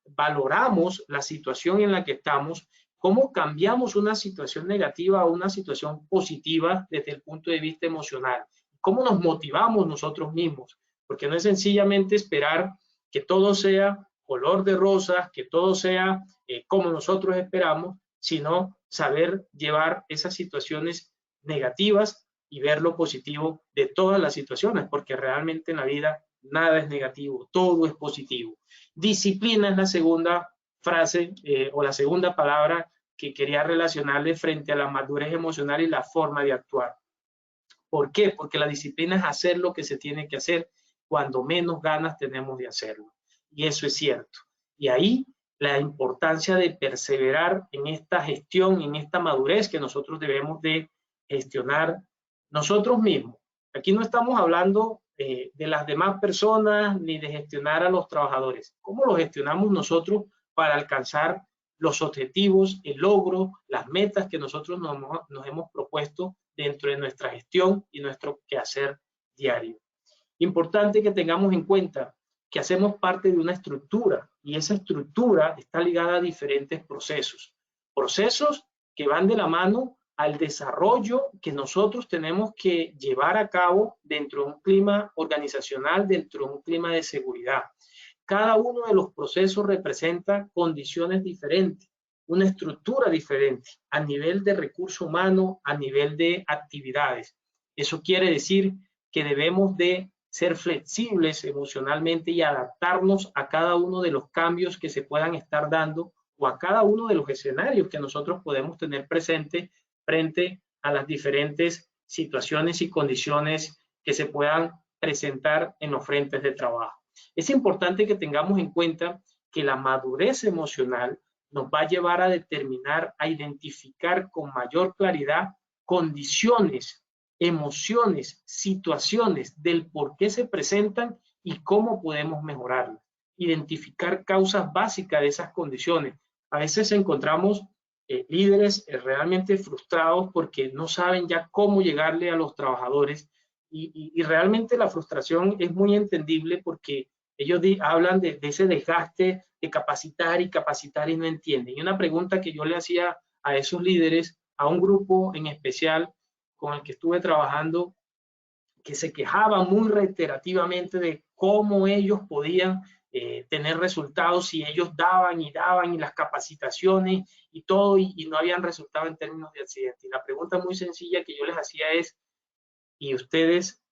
valoramos la situación en la que estamos, cómo cambiamos una situación negativa a una situación positiva desde el punto de vista emocional, cómo nos motivamos nosotros mismos, porque no es sencillamente esperar que todo sea color de rosas, que todo sea como nosotros esperamos, sino saber llevar esas situaciones negativas y ver lo positivo de todas las situaciones, porque realmente en la vida nada es negativo, todo es positivo. Disciplina es la segunda frase o la segunda palabra que quería relacionarle frente a la madurez emocional y la forma de actuar. ¿Por qué? Porque la disciplina es hacer lo que se tiene que hacer cuando menos ganas tenemos de hacerlo. Y eso es cierto. Y ahí la importancia de perseverar en esta gestión, en esta madurez que nosotros debemos de gestionar nosotros mismos. Aquí no estamos hablando de las demás personas ni de gestionar a los trabajadores. ¿Cómo lo gestionamos nosotros para alcanzar los objetivos, el logro, las metas que nosotros nos hemos propuesto dentro de nuestra gestión y nuestro quehacer diario? Importante que tengamos en cuenta que hacemos parte de una estructura y esa estructura está ligada a diferentes procesos. Procesos que van de la mano al desarrollo que nosotros tenemos que llevar a cabo dentro de un clima organizacional, dentro de un clima de seguridad. Cada uno de los procesos representa condiciones diferentes, una estructura diferente a nivel de recurso humano, a nivel de actividades. Eso quiere decir que debemos de ser flexibles emocionalmente y adaptarnos a cada uno de los cambios que se puedan estar dando o a cada uno de los escenarios que nosotros podemos tener presente frente a las diferentes situaciones y condiciones que se puedan presentar en los frentes de trabajo. Es importante que tengamos en cuenta que la madurez emocional nos va a llevar a determinar, a identificar con mayor claridad condiciones, emociones, situaciones del por qué se presentan y cómo podemos mejorarlas. Identificar causas básicas de esas condiciones. A veces encontramos líderes realmente frustrados porque no saben ya cómo llegarle a los trabajadores y realmente la frustración es muy entendible porque ellos hablan de ese desgaste de capacitar y no entienden. Y una pregunta que yo le hacía a esos líderes, a un grupo en especial con el que estuve trabajando, que se quejaba muy reiterativamente de cómo ellos podían tener resultados si ellos daban y las capacitaciones y todo y no habían resultado en términos de accidente. Y la pregunta muy sencilla que yo les hacía es, ¿y ustedes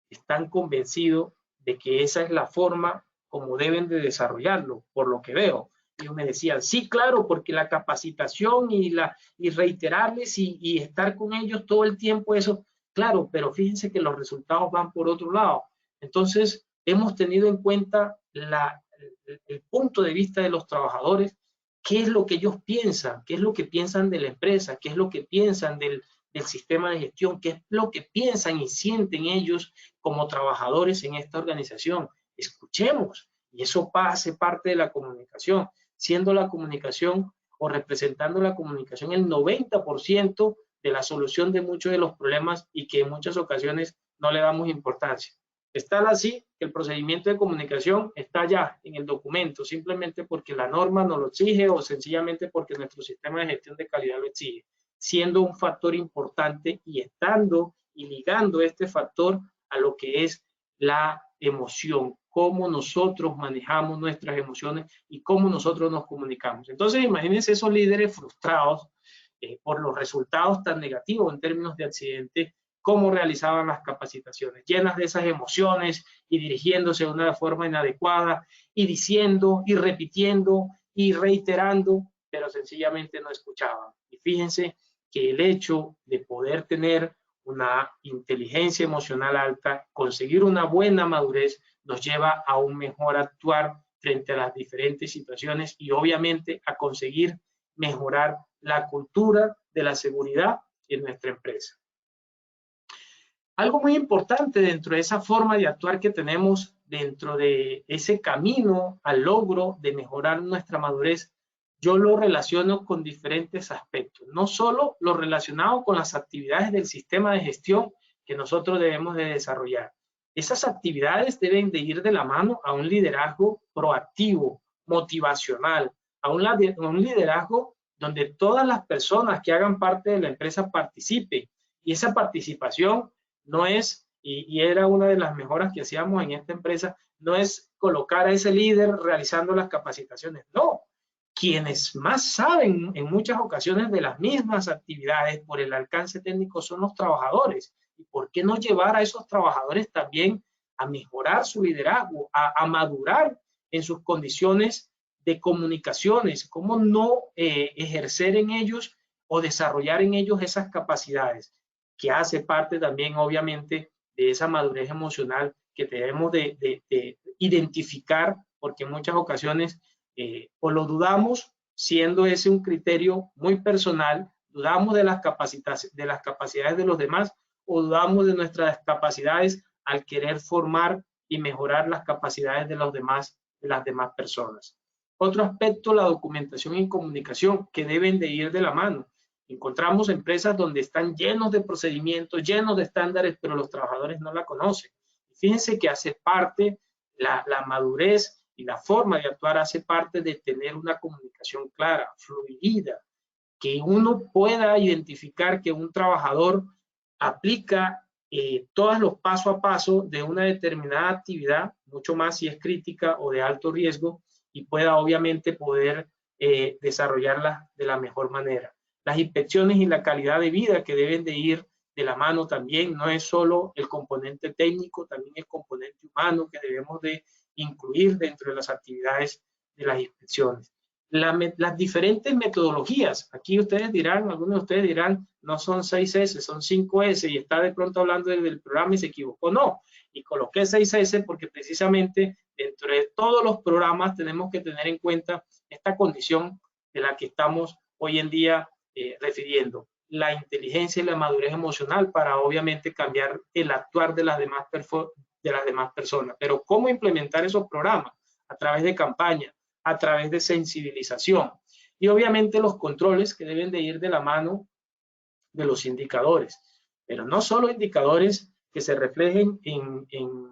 están convencidos de que esa es la forma como deben de desarrollarlo? Por lo que veo. Ellos me decían, sí, claro, porque la capacitación y reiterarles y estar con ellos todo el tiempo, eso, claro, pero fíjense que los resultados van por otro lado. Entonces, hemos tenido en cuenta el punto de vista de los trabajadores, qué es lo que ellos piensan, qué es lo que piensan de la empresa, qué es lo que piensan del sistema de gestión, qué es lo que piensan y sienten ellos como trabajadores en esta organización. Escuchemos, y eso hace parte de la comunicación, siendo la comunicación o representando la comunicación el 90% de la solución de muchos de los problemas y que en muchas ocasiones no le damos importancia. Es tal así que el procedimiento de comunicación está ya en el documento, simplemente porque la norma nos lo exige o sencillamente porque nuestro sistema de gestión de calidad lo exige, siendo un factor importante y estando y ligando este factor a lo que es la emoción, cómo nosotros manejamos nuestras emociones y cómo nosotros nos comunicamos. Entonces, imagínense esos líderes frustrados por los resultados tan negativos en términos de accidentes cómo realizaban las capacitaciones, llenas de esas emociones y dirigiéndose de una forma inadecuada y diciendo y repitiendo y reiterando, pero sencillamente no escuchaban. Y fíjense que el hecho de poder tener una inteligencia emocional alta, conseguir una buena madurez, nos lleva a un mejor actuar frente a las diferentes situaciones y obviamente a conseguir mejorar la cultura de la seguridad en nuestra empresa. Algo muy importante dentro de esa forma de actuar que tenemos, dentro de ese camino al logro de mejorar nuestra madurez, yo lo relaciono con diferentes aspectos, no solo lo relacionado con las actividades del sistema de gestión que nosotros debemos de desarrollar. Esas actividades deben de ir de la mano a un liderazgo proactivo, motivacional, a un liderazgo donde todas las personas que hagan parte de la empresa participen. Y esa participación no es, y era una de las mejoras que hacíamos en esta empresa, no es colocar a ese líder realizando las capacitaciones, no. Quienes más saben en muchas ocasiones de las mismas actividades por el alcance técnico son los trabajadores. ¿Y por qué no llevar a esos trabajadores también a mejorar su liderazgo, a madurar en sus condiciones de comunicaciones? ¿Cómo no ejercer en ellos o desarrollar en ellos esas capacidades? Que hace parte también, obviamente, de esa madurez emocional que debemos de identificar, porque en muchas ocasiones o lo dudamos, siendo ese un criterio muy personal, dudamos de las capacidades de los demás o dudamos de nuestras capacidades al querer formar y mejorar las capacidades de las demás personas. Otro aspecto, la documentación y comunicación, que deben de ir de la mano. Encontramos empresas donde están llenos de procedimientos, llenos de estándares, pero los trabajadores no la conocen. Fíjense que hace parte la madurez y la forma de actuar, hace parte de tener una comunicación clara, fluida, que uno pueda identificar que un trabajador aplica todos los paso a paso de una determinada actividad, mucho más si es crítica o de alto riesgo, y pueda obviamente poder desarrollarla de la mejor manera. Las inspecciones y la calidad de vida que deben de ir de la mano también, no es solo el componente técnico, también el componente humano que debemos de incluir dentro de las actividades de las inspecciones. Las diferentes metodologías, aquí ustedes dirán, algunos de ustedes dirán, no son 6S, son 5S y está de pronto hablando del programa y se equivocó. No, y coloqué 6S porque precisamente dentro de todos los programas tenemos que tener en cuenta esta condición de la que estamos hoy en día refiriendo. La inteligencia y la madurez emocional para obviamente cambiar el actuar de las demás personas. Pero ¿cómo implementar esos programas? A través de campañas, a través de sensibilización y obviamente los controles que deben de ir de la mano de los indicadores, pero no solo indicadores que se reflejen en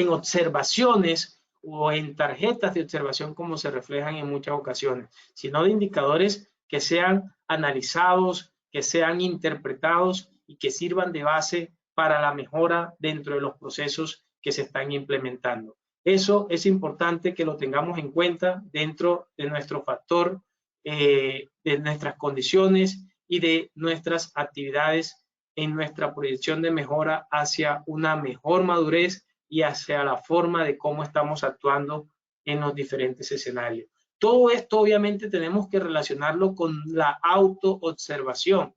observaciones o en tarjetas de observación como se reflejan en muchas ocasiones, sino de indicadores que sean analizados, que sean interpretados y que sirvan de base para la mejora dentro de los procesos que se están implementando. Eso es importante que lo tengamos en cuenta dentro de nuestro factor, de nuestras condiciones y de nuestras actividades en nuestra proyección de mejora hacia una mejor madurez y hacia la forma de cómo estamos actuando en los diferentes escenarios. Todo esto obviamente tenemos que relacionarlo con la autoobservación.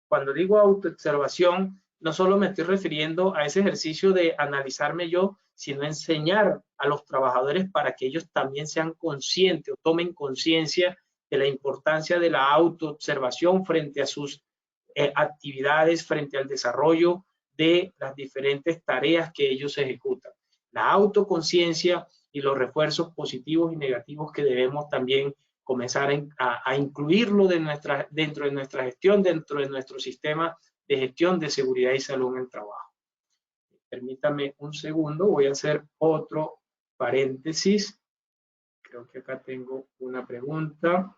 Cuando digo autoobservación, no solo me estoy refiriendo a ese ejercicio de analizarme yo, sino enseñar a los trabajadores para que ellos también sean conscientes o tomen conciencia de la importancia de la autoobservación frente a sus actividades, frente al desarrollo de las diferentes tareas que ellos ejecutan. La autoconciencia y los refuerzos positivos y negativos que debemos también comenzar a incluirlo dentro de nuestra gestión, dentro de nuestro sistema de gestión de seguridad y salud en el trabajo. Permítame un segundo, voy a hacer otro paréntesis. Creo que acá tengo una pregunta.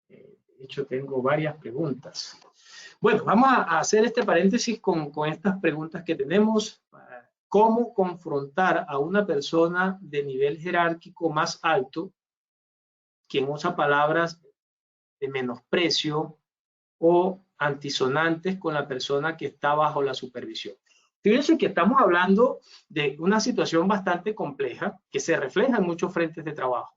De hecho, tengo varias preguntas. Bueno, vamos a hacer este paréntesis con estas preguntas que tenemos. ¿Cómo confrontar a una persona de nivel jerárquico más alto, quien usa palabras de menosprecio o antisonantes con la persona que está bajo la supervisión. Fíjense que estamos hablando de una situación bastante compleja que se refleja en muchos frentes de trabajo.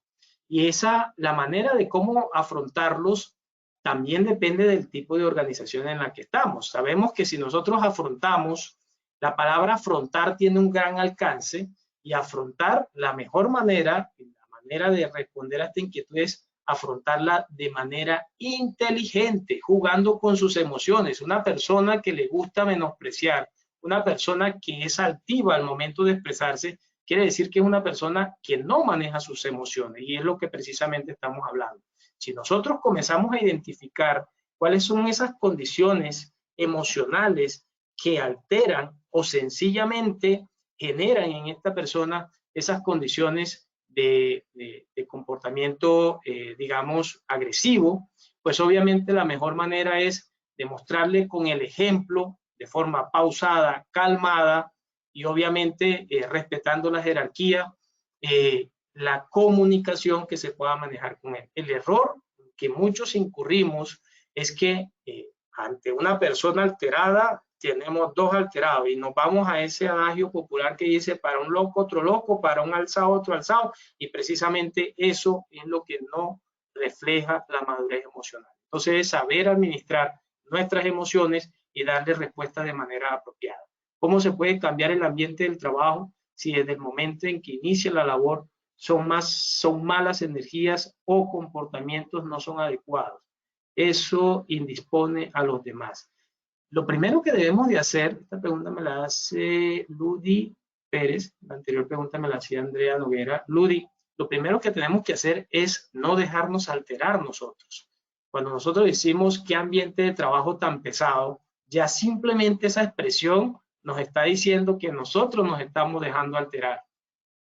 Y la manera de cómo afrontarlos también depende del tipo de organización en la que estamos. Sabemos que si nosotros afrontamos, la palabra afrontar tiene un gran alcance, y afrontar, la mejor manera, la manera de responder a esta inquietud es afrontarla de manera inteligente, jugando con sus emociones. Una persona que le gusta menospreciar, una persona que es altiva al momento de expresarse, quiere decir que es una persona que no maneja sus emociones, y es lo que precisamente estamos hablando. Si nosotros comenzamos a identificar cuáles son esas condiciones emocionales que alteran o sencillamente generan en esta persona esas condiciones de comportamiento, digamos, agresivo, pues obviamente la mejor manera es demostrarle con el ejemplo, de forma pausada, calmada, y obviamente respetando la jerarquía, la comunicación que se pueda manejar con él. El error que muchos incurrimos es que ante una persona alterada tenemos dos alterados, y nos vamos a ese adagio popular que dice: para un loco otro loco, para un alzado otro alzado, y precisamente eso es lo que no refleja la madurez emocional. Entonces es saber administrar nuestras emociones y darle respuesta de manera apropiada. ¿Cómo se puede cambiar el ambiente del trabajo si desde el momento en que inicia la labor son malas energías o comportamientos no son adecuados? Eso indispone a los demás. Lo primero que debemos de hacer, esta pregunta me la hace Ludi Pérez, la anterior pregunta me la hacía Andrea Noguera. Ludi, lo primero que tenemos que hacer es no dejarnos alterar nosotros. Cuando nosotros decimos qué ambiente de trabajo tan pesado, ya simplemente esa expresión nos está diciendo que nosotros nos estamos dejando alterar.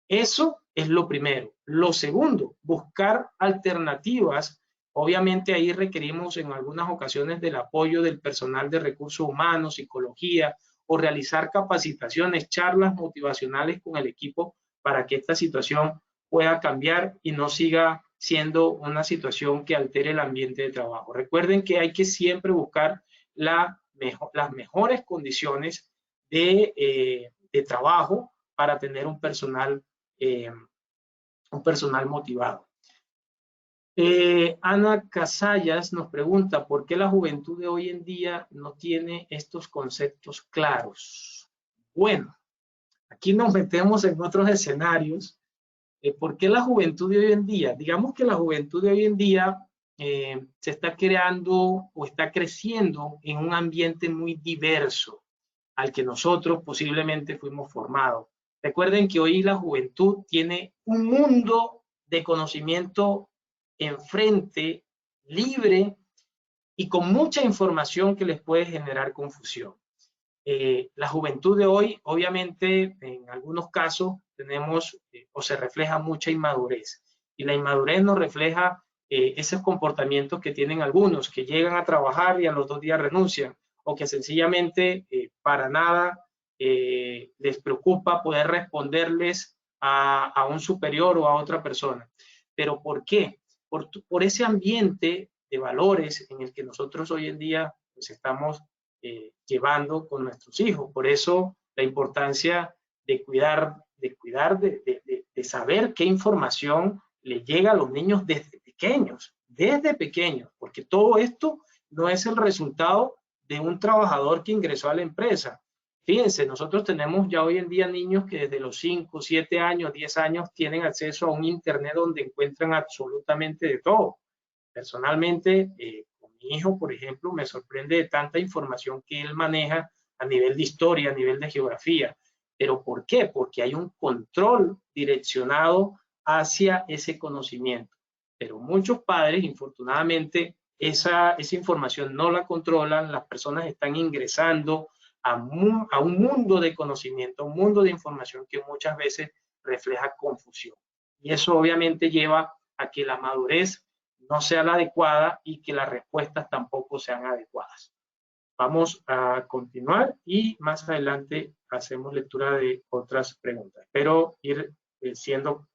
Eso es lo primero. Lo segundo, buscar alternativas. Obviamente ahí requerimos en algunas ocasiones del apoyo del personal de recursos humanos, psicología, o realizar capacitaciones, charlas motivacionales con el equipo para que esta situación pueda cambiar y no siga siendo una situación que altere el ambiente de trabajo. Recuerden que hay que siempre buscar las mejores condiciones de trabajo para tener un personal motivado. Ana Casallas nos pregunta: ¿por qué la juventud de hoy en día no tiene estos conceptos claros? Bueno, aquí nos metemos en otros escenarios. ¿Por qué la juventud de hoy en día? Digamos que la juventud de hoy en día se está creando o está creciendo en un ambiente muy diverso al que nosotros posiblemente fuimos formados. Recuerden que hoy la juventud tiene un mundo de conocimiento enfrente, libre y con mucha información que les puede generar confusión. La juventud de hoy, obviamente, en algunos casos tenemos o se refleja mucha inmadurez, y la inmadurez nos refleja esos comportamientos que tienen algunos, que llegan a trabajar y a los 2 días renuncian, o que sencillamente para nada les preocupa poder responderles a un superior o a otra persona. ¿Pero por qué? Por ese ambiente de valores en el que nosotros hoy en día pues, estamos llevando con nuestros hijos. Por eso la importancia de de saber qué información le llega a los niños desde pequeños, porque todo esto no es el resultado de un trabajador que ingresó a la empresa. Fíjense, nosotros tenemos ya hoy en día niños que desde los 5, 7 años, 10 años tienen acceso a un internet donde encuentran absolutamente de todo. Personalmente, con mi hijo, por ejemplo, me sorprende de tanta información que él maneja a nivel de historia, a nivel de geografía. ¿Pero por qué? Porque hay un control direccionado hacia ese conocimiento. Pero muchos padres, infortunadamente, esa información no la controlan. Las personas están ingresando a un mundo de conocimiento, a un mundo de información que muchas veces refleja confusión. Y eso obviamente lleva a que la madurez no sea la adecuada y que las respuestas tampoco sean adecuadas. Vamos a continuar y más adelante hacemos lectura de otras preguntas. Espero ir siendo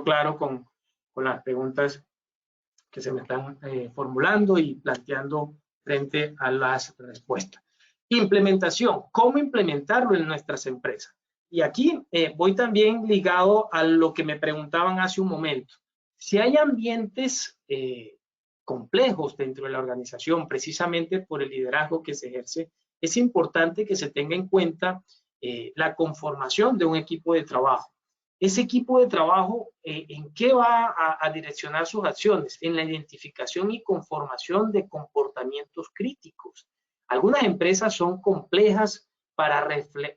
claro con las preguntas que se me están formulando y planteando frente a las respuestas. Implementación, ¿cómo implementarlo en nuestras empresas? Y aquí voy también ligado a lo que me preguntaban hace un momento. Si hay ambientes complejos dentro de la organización, precisamente por el liderazgo que se ejerce, es importante que se tenga en cuenta la conformación de un equipo de trabajo. Ese equipo de trabajo, ¿en qué va a direccionar sus acciones? En la identificación y conformación de comportamientos críticos. Algunas empresas son complejas para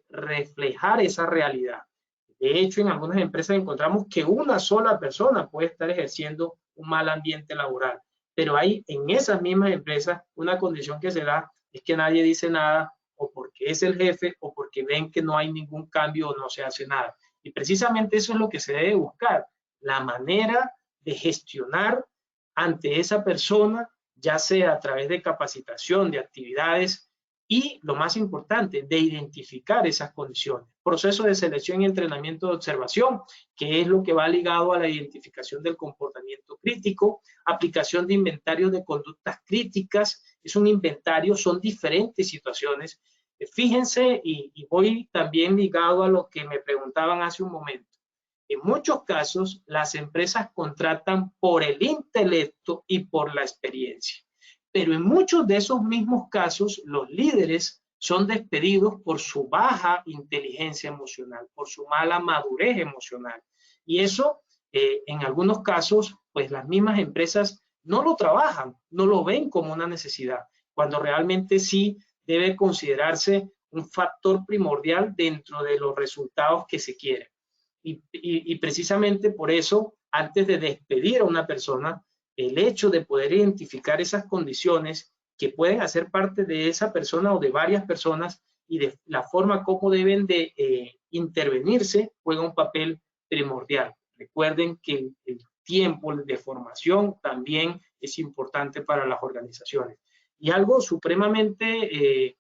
reflejar esa realidad. De hecho, en algunas empresas encontramos que una sola persona puede estar ejerciendo un mal ambiente laboral, pero hay en esas mismas empresas una condición que se da es que nadie dice nada, o porque es el jefe, o porque ven que no hay ningún cambio o no se hace nada. Y precisamente eso es lo que se debe buscar, la manera de gestionar ante esa persona, ya sea a través de capacitación, de actividades, y lo más importante, de identificar esas condiciones. Proceso de selección y entrenamiento de observación, que es lo que va ligado a la identificación del comportamiento crítico, aplicación de inventarios de conductas críticas, es un inventario, son diferentes situaciones. Fíjense, y voy también ligado a lo que me preguntaban hace un momento. En muchos casos, las empresas contratan por el intelecto y por la experiencia. Pero en muchos de esos mismos casos, los líderes son despedidos por su baja inteligencia emocional, por su mala madurez emocional. Y eso, en algunos casos, pues las mismas empresas no lo trabajan, no lo ven como una necesidad, cuando realmente sí debe considerarse un factor primordial dentro de los resultados que se quieren. Y precisamente por eso, antes de despedir a una persona, el hecho de poder identificar esas condiciones que pueden hacer parte de esa persona o de varias personas y de la forma como deben de intervenirse juega un papel primordial. Recuerden que el tiempo de formación también es importante para las organizaciones. Y algo supremamente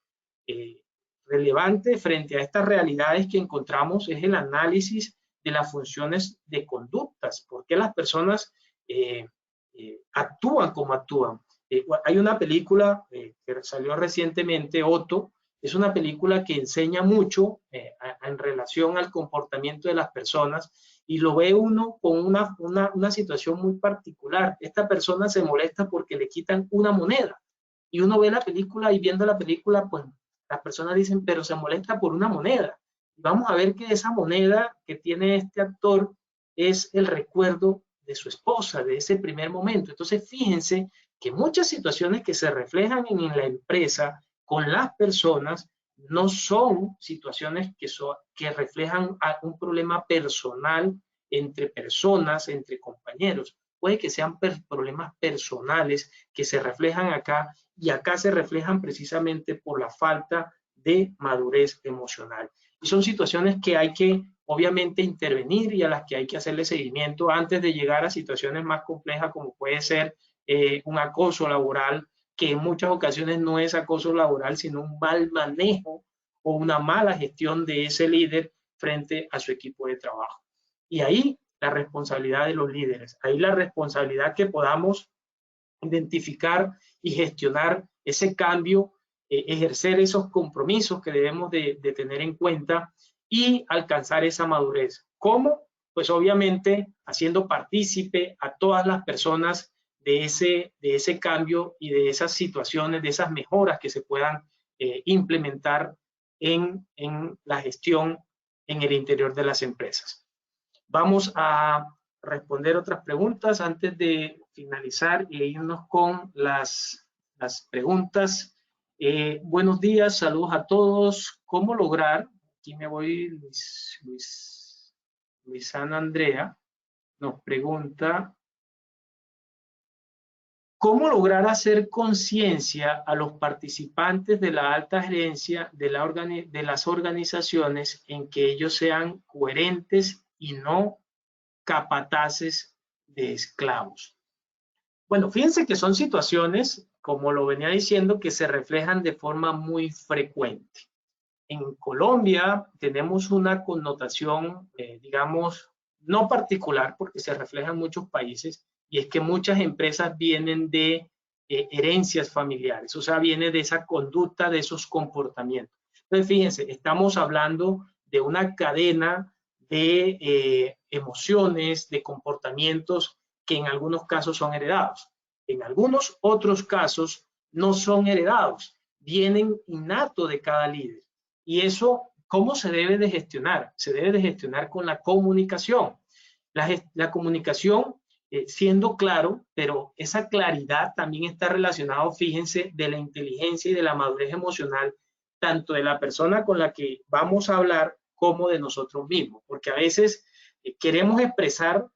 relevante frente a estas realidades que encontramos es el análisis de las funciones de conductas. ¿Por qué las personas actúan como actúan? Hay una película que salió recientemente, Otto, es una película que enseña mucho en relación al comportamiento de las personas y lo ve uno con una situación muy particular. Esta persona se molesta porque le quitan una moneda y uno ve la película y viendo la película, pues las personas dicen, pero se molesta por una moneda. Y vamos a ver que esa moneda que tiene este actor es el recuerdo de su esposa, de ese primer momento. Entonces, fíjense que muchas situaciones que se reflejan en la empresa con las personas no son situaciones que reflejan un problema personal entre personas, entre compañeros. Puede que sean problemas personales que se reflejan acá y acá se reflejan precisamente por la falta de madurez emocional. Y son situaciones que hay que obviamente intervenir y a las que hay que hacerle seguimiento antes de llegar a situaciones más complejas como puede ser un acoso laboral, que en muchas ocasiones no es acoso laboral, sino un mal manejo o una mala gestión de ese líder frente a su equipo de trabajo. Y ahí la responsabilidad de los líderes, ahí la responsabilidad que podamos identificar y gestionar ese cambio, ejercer esos compromisos que debemos de tener en cuenta y alcanzar esa madurez. ¿Cómo? Pues obviamente haciendo partícipe a todas las personas de ese cambio y de esas situaciones, de esas mejoras que se puedan implementar en la gestión en el interior de las empresas. Vamos a responder otras preguntas antes de finalizar e irnos con las preguntas. Buenos días, saludos a todos. ¿Cómo lograr? Aquí me voy, Luisana Andrea nos pregunta, ¿cómo lograr hacer conciencia a los participantes de la alta gerencia de las organizaciones en que ellos sean coherentes y no capataces de esclavos? Bueno, fíjense que son situaciones, como lo venía diciendo, que se reflejan de forma muy frecuente. En Colombia tenemos una connotación, digamos, no particular, porque se refleja en muchos países, y es que muchas empresas vienen de herencias familiares, o sea, viene de esa conducta, de esos comportamientos. Entonces, fíjense, estamos hablando de una cadena de emociones, de comportamientos que en algunos casos son heredados. En algunos otros casos no son heredados, vienen innato de cada líder. Y eso, ¿cómo se debe de gestionar? Se debe de gestionar con la comunicación. La comunicación siendo claro, pero esa claridad también está relacionado, fíjense, de la inteligencia y de la madurez emocional, tanto de la persona con la que vamos a hablar como de nosotros mismos, porque a veces queremos expresar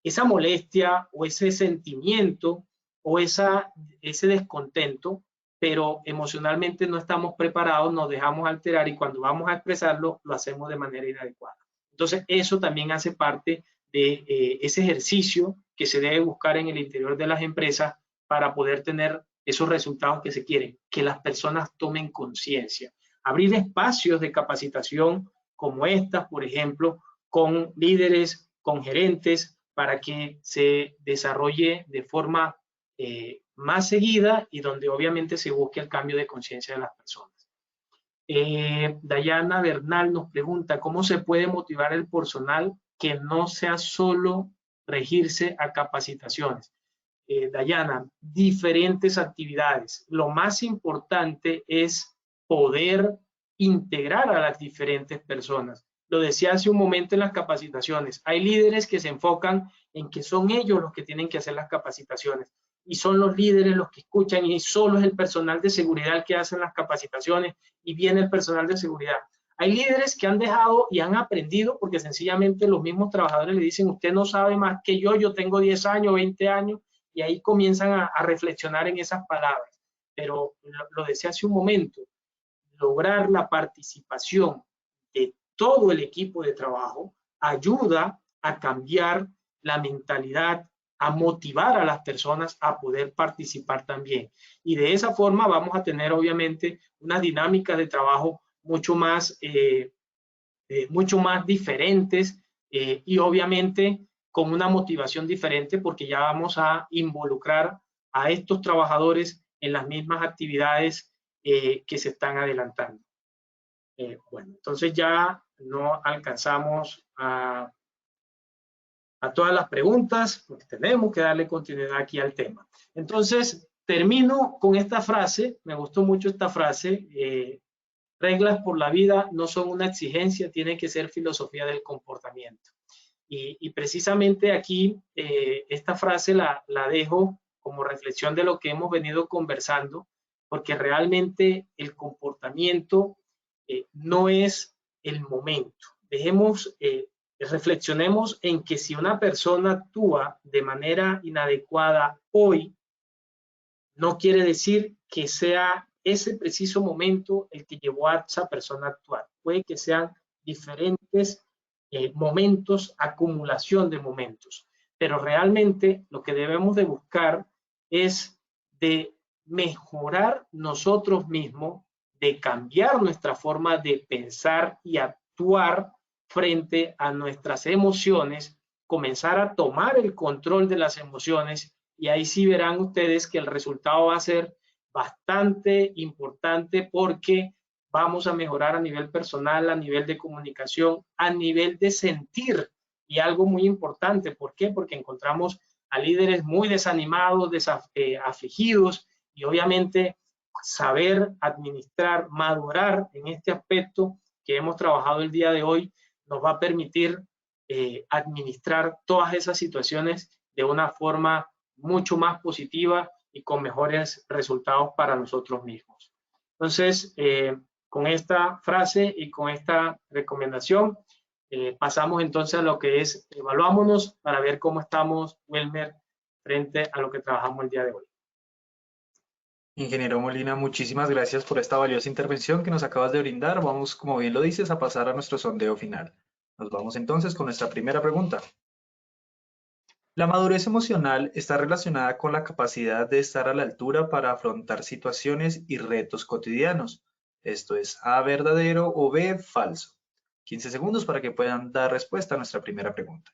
esa molestia o ese sentimiento o ese descontento, pero emocionalmente no estamos preparados, nos dejamos alterar y cuando vamos a expresarlo lo hacemos de manera inadecuada. Entonces eso también hace parte de ese ejercicio que se debe buscar en el interior de las empresas para poder tener esos resultados que se quieren, que las personas tomen conciencia. Abrir espacios de capacitación como estas, por ejemplo, con líderes, con gerentes, para que se desarrolle de forma más seguida y donde obviamente se busque el cambio de conciencia de las personas. Dayana Bernal nos pregunta, ¿cómo se puede motivar el personal que no sea solo regirse a capacitaciones? Dayana, diferentes actividades. Lo más importante es poder integrar a las diferentes personas. Lo decía hace un momento en las capacitaciones. Hay líderes que se enfocan en que son ellos los que tienen que hacer las capacitaciones y son los líderes los que escuchan y solo es el personal de seguridad el que hace las capacitaciones y viene el personal de seguridad. Hay líderes que han dejado y han aprendido porque sencillamente los mismos trabajadores le dicen, usted no sabe más que yo tengo 10 años, 20 años, y ahí comienzan a reflexionar en esas palabras. Pero lo decía hace un momento, lograr la participación de todo el equipo de trabajo ayuda a cambiar la mentalidad, a motivar a las personas a poder participar también. Y de esa forma vamos a tener obviamente unas dinámicas de trabajo mucho más diferentes y obviamente con una motivación diferente porque ya vamos a involucrar a estos trabajadores en las mismas actividades que se están adelantando. Bueno, entonces ya no alcanzamos a todas las preguntas porque tenemos que darle continuidad aquí al tema. Entonces, termino con esta frase, me gustó mucho esta frase, reglas por la vida no son una exigencia, tiene que ser filosofía del comportamiento. Y precisamente aquí esta frase la dejo como reflexión de lo que hemos venido conversando, porque realmente el comportamiento no es el momento. Reflexionemos en que si una persona actúa de manera inadecuada hoy, no quiere decir que sea ese preciso momento el que llevó a esa persona a actuar. Puede que sean diferentes momentos, acumulación de momentos. Pero realmente lo que debemos de buscar es de mejorar nosotros mismos, de cambiar nuestra forma de pensar y actuar frente a nuestras emociones, comenzar a tomar el control de las emociones y ahí sí verán ustedes que el resultado va a ser bastante importante porque vamos a mejorar a nivel personal, a nivel de comunicación, a nivel de sentir y algo muy importante. ¿Por qué? Porque encontramos a líderes muy desanimados, afligidos y obviamente saber administrar, madurar en este aspecto que hemos trabajado el día de hoy nos va a permitir administrar todas esas situaciones de una forma mucho más positiva y con mejores resultados para nosotros mismos. Entonces, con esta frase y con esta recomendación, pasamos entonces a lo que es evaluámonos para ver cómo estamos, Wilmer, frente a lo que trabajamos el día de hoy. Ingeniero Molina, muchísimas gracias por esta valiosa intervención que nos acabas de brindar. Vamos, como bien lo dices, a pasar a nuestro sondeo final. Nos vamos entonces con nuestra primera pregunta. La madurez emocional está relacionada con la capacidad de estar a la altura para afrontar situaciones y retos cotidianos. Esto es A, verdadero o B, falso. 15 segundos para que puedan dar respuesta a nuestra primera pregunta.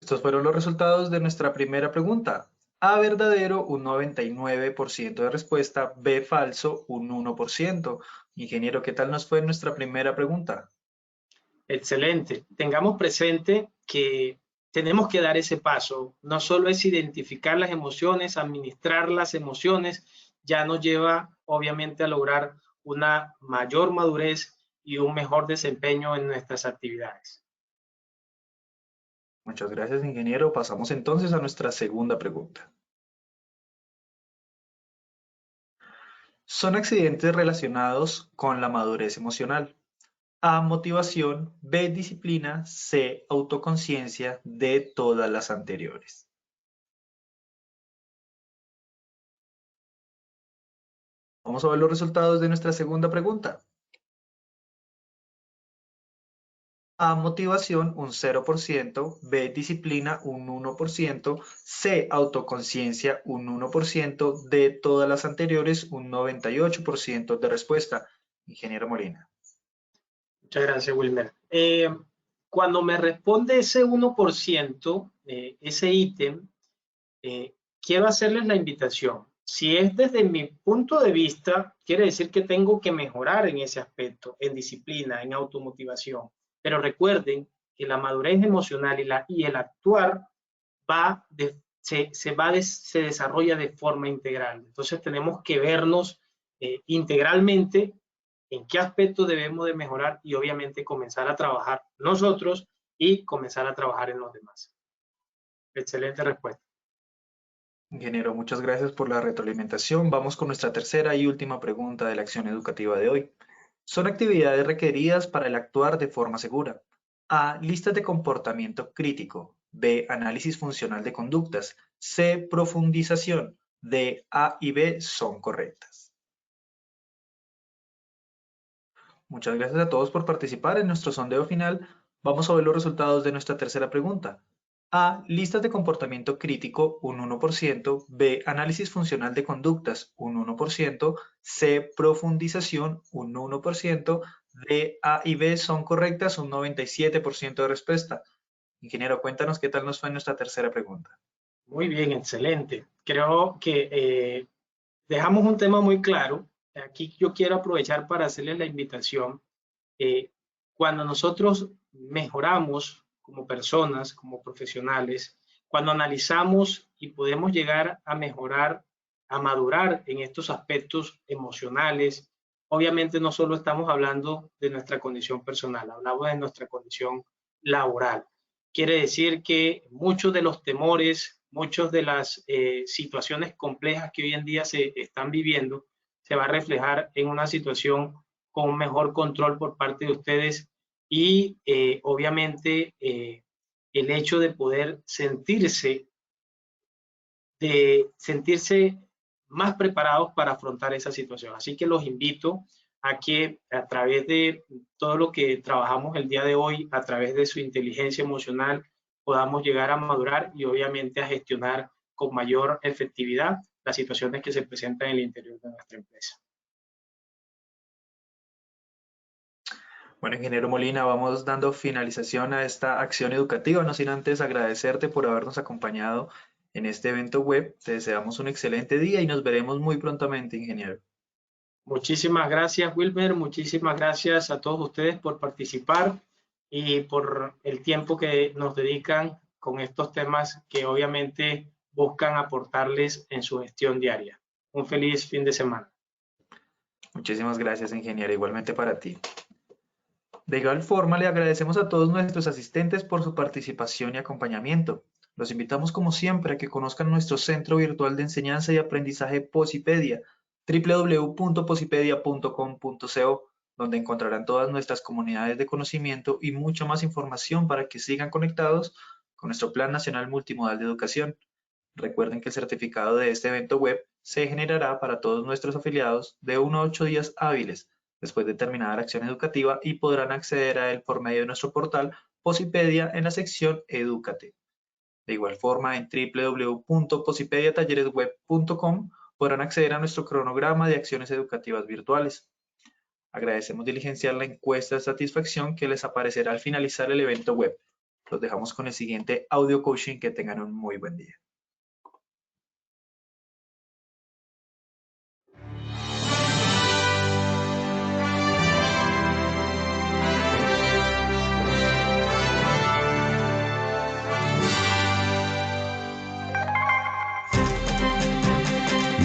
Estos fueron los resultados de nuestra primera pregunta. A verdadero, un 99% de respuesta. B falso, un 1%. Ingeniero, ¿qué tal nos fue nuestra primera pregunta? Excelente. Tengamos presente que tenemos que dar ese paso. No solo es identificar las emociones, administrar las emociones, ya nos lleva obviamente a lograr una mayor madurez y un mejor desempeño en nuestras actividades. Muchas gracias, ingeniero. Pasamos entonces a nuestra segunda pregunta. Son accidentes relacionados con la madurez emocional. A, motivación. B, disciplina. C, autoconciencia. D, todas las anteriores. Vamos a ver los resultados de nuestra segunda pregunta. A, motivación, un 0%, B, disciplina, un 1%, C, autoconciencia, un 1%, D, todas las anteriores, un 98% de respuesta. Ingeniero Molina. Muchas gracias, Wilmer. Cuando me responde ese 1%, ese ítem, quiero hacerles la invitación. Si es desde mi punto de vista, quiere decir que tengo que mejorar en ese aspecto, en disciplina, en automotivación. Pero recuerden que la madurez emocional y el actuar se desarrolla de forma integral. Entonces tenemos que vernos integralmente en qué aspectos debemos de mejorar y obviamente comenzar a trabajar nosotros y comenzar a trabajar en los demás. Excelente respuesta. Ingeniero, muchas gracias por la retroalimentación. Vamos con nuestra tercera y última pregunta de la acción educativa de hoy. Son actividades requeridas para el actuar de forma segura. A, listas de comportamiento crítico. B, análisis funcional de conductas. C, profundización. D, A y B son correctas. Muchas gracias a todos por participar en nuestro sondeo final. Vamos a ver los resultados de nuestra tercera pregunta. A, listas de comportamiento crítico, un 1%. B, análisis funcional de conductas, un 1%. C, profundización, un 1%. D, A y B son correctas, un 97% de respuesta. Ingeniero, cuéntanos qué tal nos fue en nuestra tercera pregunta. Muy bien, excelente. Creo que dejamos un tema muy claro. Aquí yo quiero aprovechar para hacerles la invitación. Cuando nosotros mejoramos como personas, como profesionales, cuando analizamos y podemos llegar a mejorar, a madurar en estos aspectos emocionales, obviamente no solo estamos hablando de nuestra condición personal, hablamos de nuestra condición laboral. Quiere decir que muchos de los temores, muchas de las situaciones complejas que hoy en día se están viviendo, se va a reflejar en una situación con un mejor control por parte de ustedes y obviamente el hecho de poder sentirse más preparados para afrontar esa situación. Así que los invito a que a través de todo lo que trabajamos el día de hoy, a través de su inteligencia emocional, podamos llegar a madurar y obviamente a gestionar con mayor efectividad las situaciones que se presentan en el interior de nuestra empresa. Bueno, ingeniero Molina, vamos dando finalización a esta acción educativa, no sin antes agradecerte por habernos acompañado en este evento web. Te deseamos un excelente día y nos veremos muy prontamente, ingeniero. Muchísimas gracias, Wilmer. Muchísimas gracias a todos ustedes por participar y por el tiempo que nos dedican con estos temas que obviamente buscan aportarles en su gestión diaria. Un feliz fin de semana. Muchísimas gracias, ingeniero. Igualmente para ti. De igual forma, le agradecemos a todos nuestros asistentes por su participación y acompañamiento. Los invitamos como siempre a que conozcan nuestro centro virtual de enseñanza y aprendizaje Posipedia, www.posipedia.com.co, donde encontrarán todas nuestras comunidades de conocimiento y mucha más información para que sigan conectados con nuestro Plan Nacional Multimodal de Educación. Recuerden que el certificado de este evento web se generará para todos nuestros afiliados de 1 a 8 días hábiles después de terminar la acción educativa y podrán acceder a él por medio de nuestro portal Posipedia en la sección Edúcate. De igual forma, en www.posipediatalleresweb.com podrán acceder a nuestro cronograma de acciones educativas virtuales. Agradecemos diligenciar la encuesta de satisfacción que les aparecerá al finalizar el evento web. Los dejamos con el siguiente audio coaching. Que tengan un muy buen día.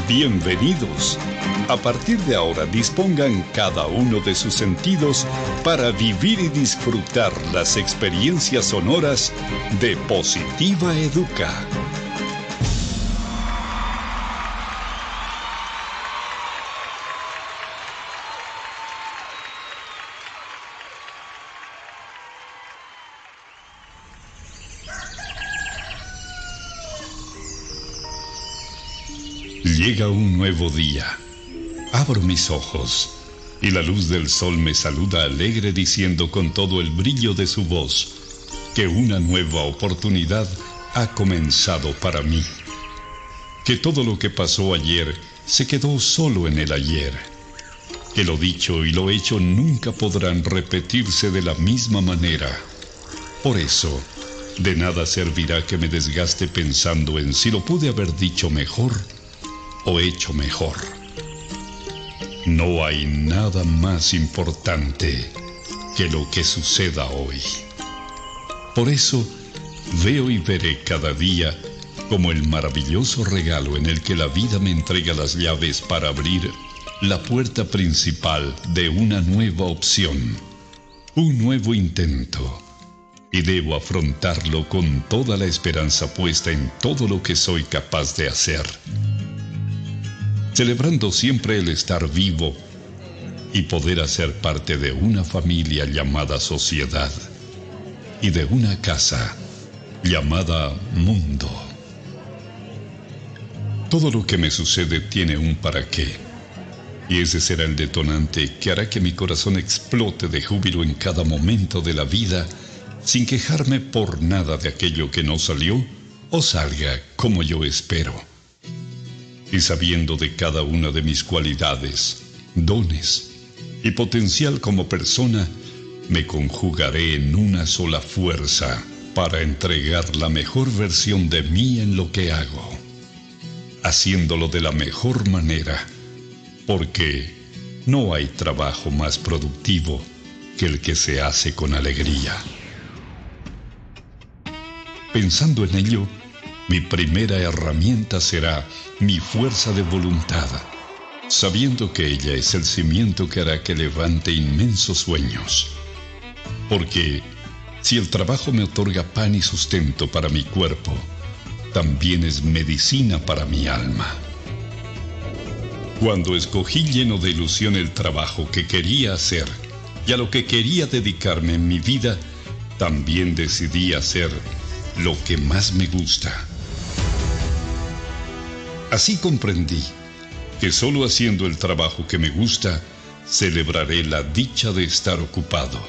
Bienvenidos. A partir de ahora dispongan cada uno de sus sentidos para vivir y disfrutar las experiencias sonoras de Positiva Educa. Llega un nuevo día. Abro mis ojos y la luz del sol me saluda alegre diciendo con todo el brillo de su voz que una nueva oportunidad ha comenzado para mí. Que todo lo que pasó ayer se quedó solo en el ayer. Que lo dicho y lo hecho nunca podrán repetirse de la misma manera. Por eso, de nada servirá que me desgaste pensando en si lo pude haber dicho mejor o hecho mejor. No hay nada más importante que lo que suceda hoy. Por eso, veo y veré cada día como el maravilloso regalo en el que la vida me entrega las llaves para abrir la puerta principal de una nueva opción, un nuevo intento, y debo afrontarlo con toda la esperanza puesta en todo lo que soy capaz de hacer, celebrando siempre el estar vivo y poder hacer parte de una familia llamada sociedad y de una casa llamada mundo. Todo lo que me sucede tiene un para qué, y ese será el detonante que hará que mi corazón explote de júbilo en cada momento de la vida, sin quejarme por nada de aquello que no salió o salga como yo espero. Y sabiendo de cada una de mis cualidades, dones y potencial como persona, me conjugaré en una sola fuerza para entregar la mejor versión de mí en lo que hago, haciéndolo de la mejor manera, porque no hay trabajo más productivo que el que se hace con alegría. Pensando en ello, mi primera herramienta será mi fuerza de voluntad, sabiendo que ella es el cimiento que hará que levante inmensos sueños. Porque si el trabajo me otorga pan y sustento para mi cuerpo, también es medicina para mi alma. Cuando escogí lleno de ilusión el trabajo que quería hacer y a lo que quería dedicarme en mi vida, también decidí hacer lo que más me gusta. Así comprendí que solo haciendo el trabajo que me gusta, celebraré la dicha de estar ocupado.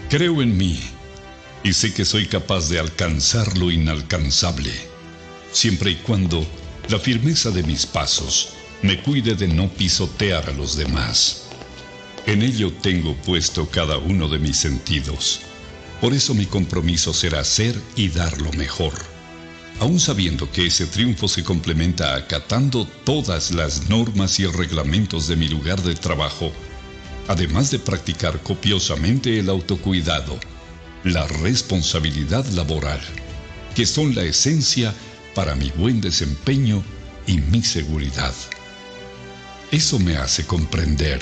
Creo en mí y sé que soy capaz de alcanzar lo inalcanzable, siempre y cuando la firmeza de mis pasos me cuide de no pisotear a los demás. En ello tengo puesto cada uno de mis sentidos. Por eso mi compromiso será ser y dar lo mejor, aún sabiendo que ese triunfo se complementa acatando todas las normas y reglamentos de mi lugar de trabajo, además de practicar copiosamente el autocuidado, la responsabilidad laboral, que son la esencia para mi buen desempeño y mi seguridad. Eso me hace comprender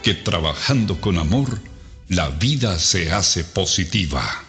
que trabajando con amor, la vida se hace positiva.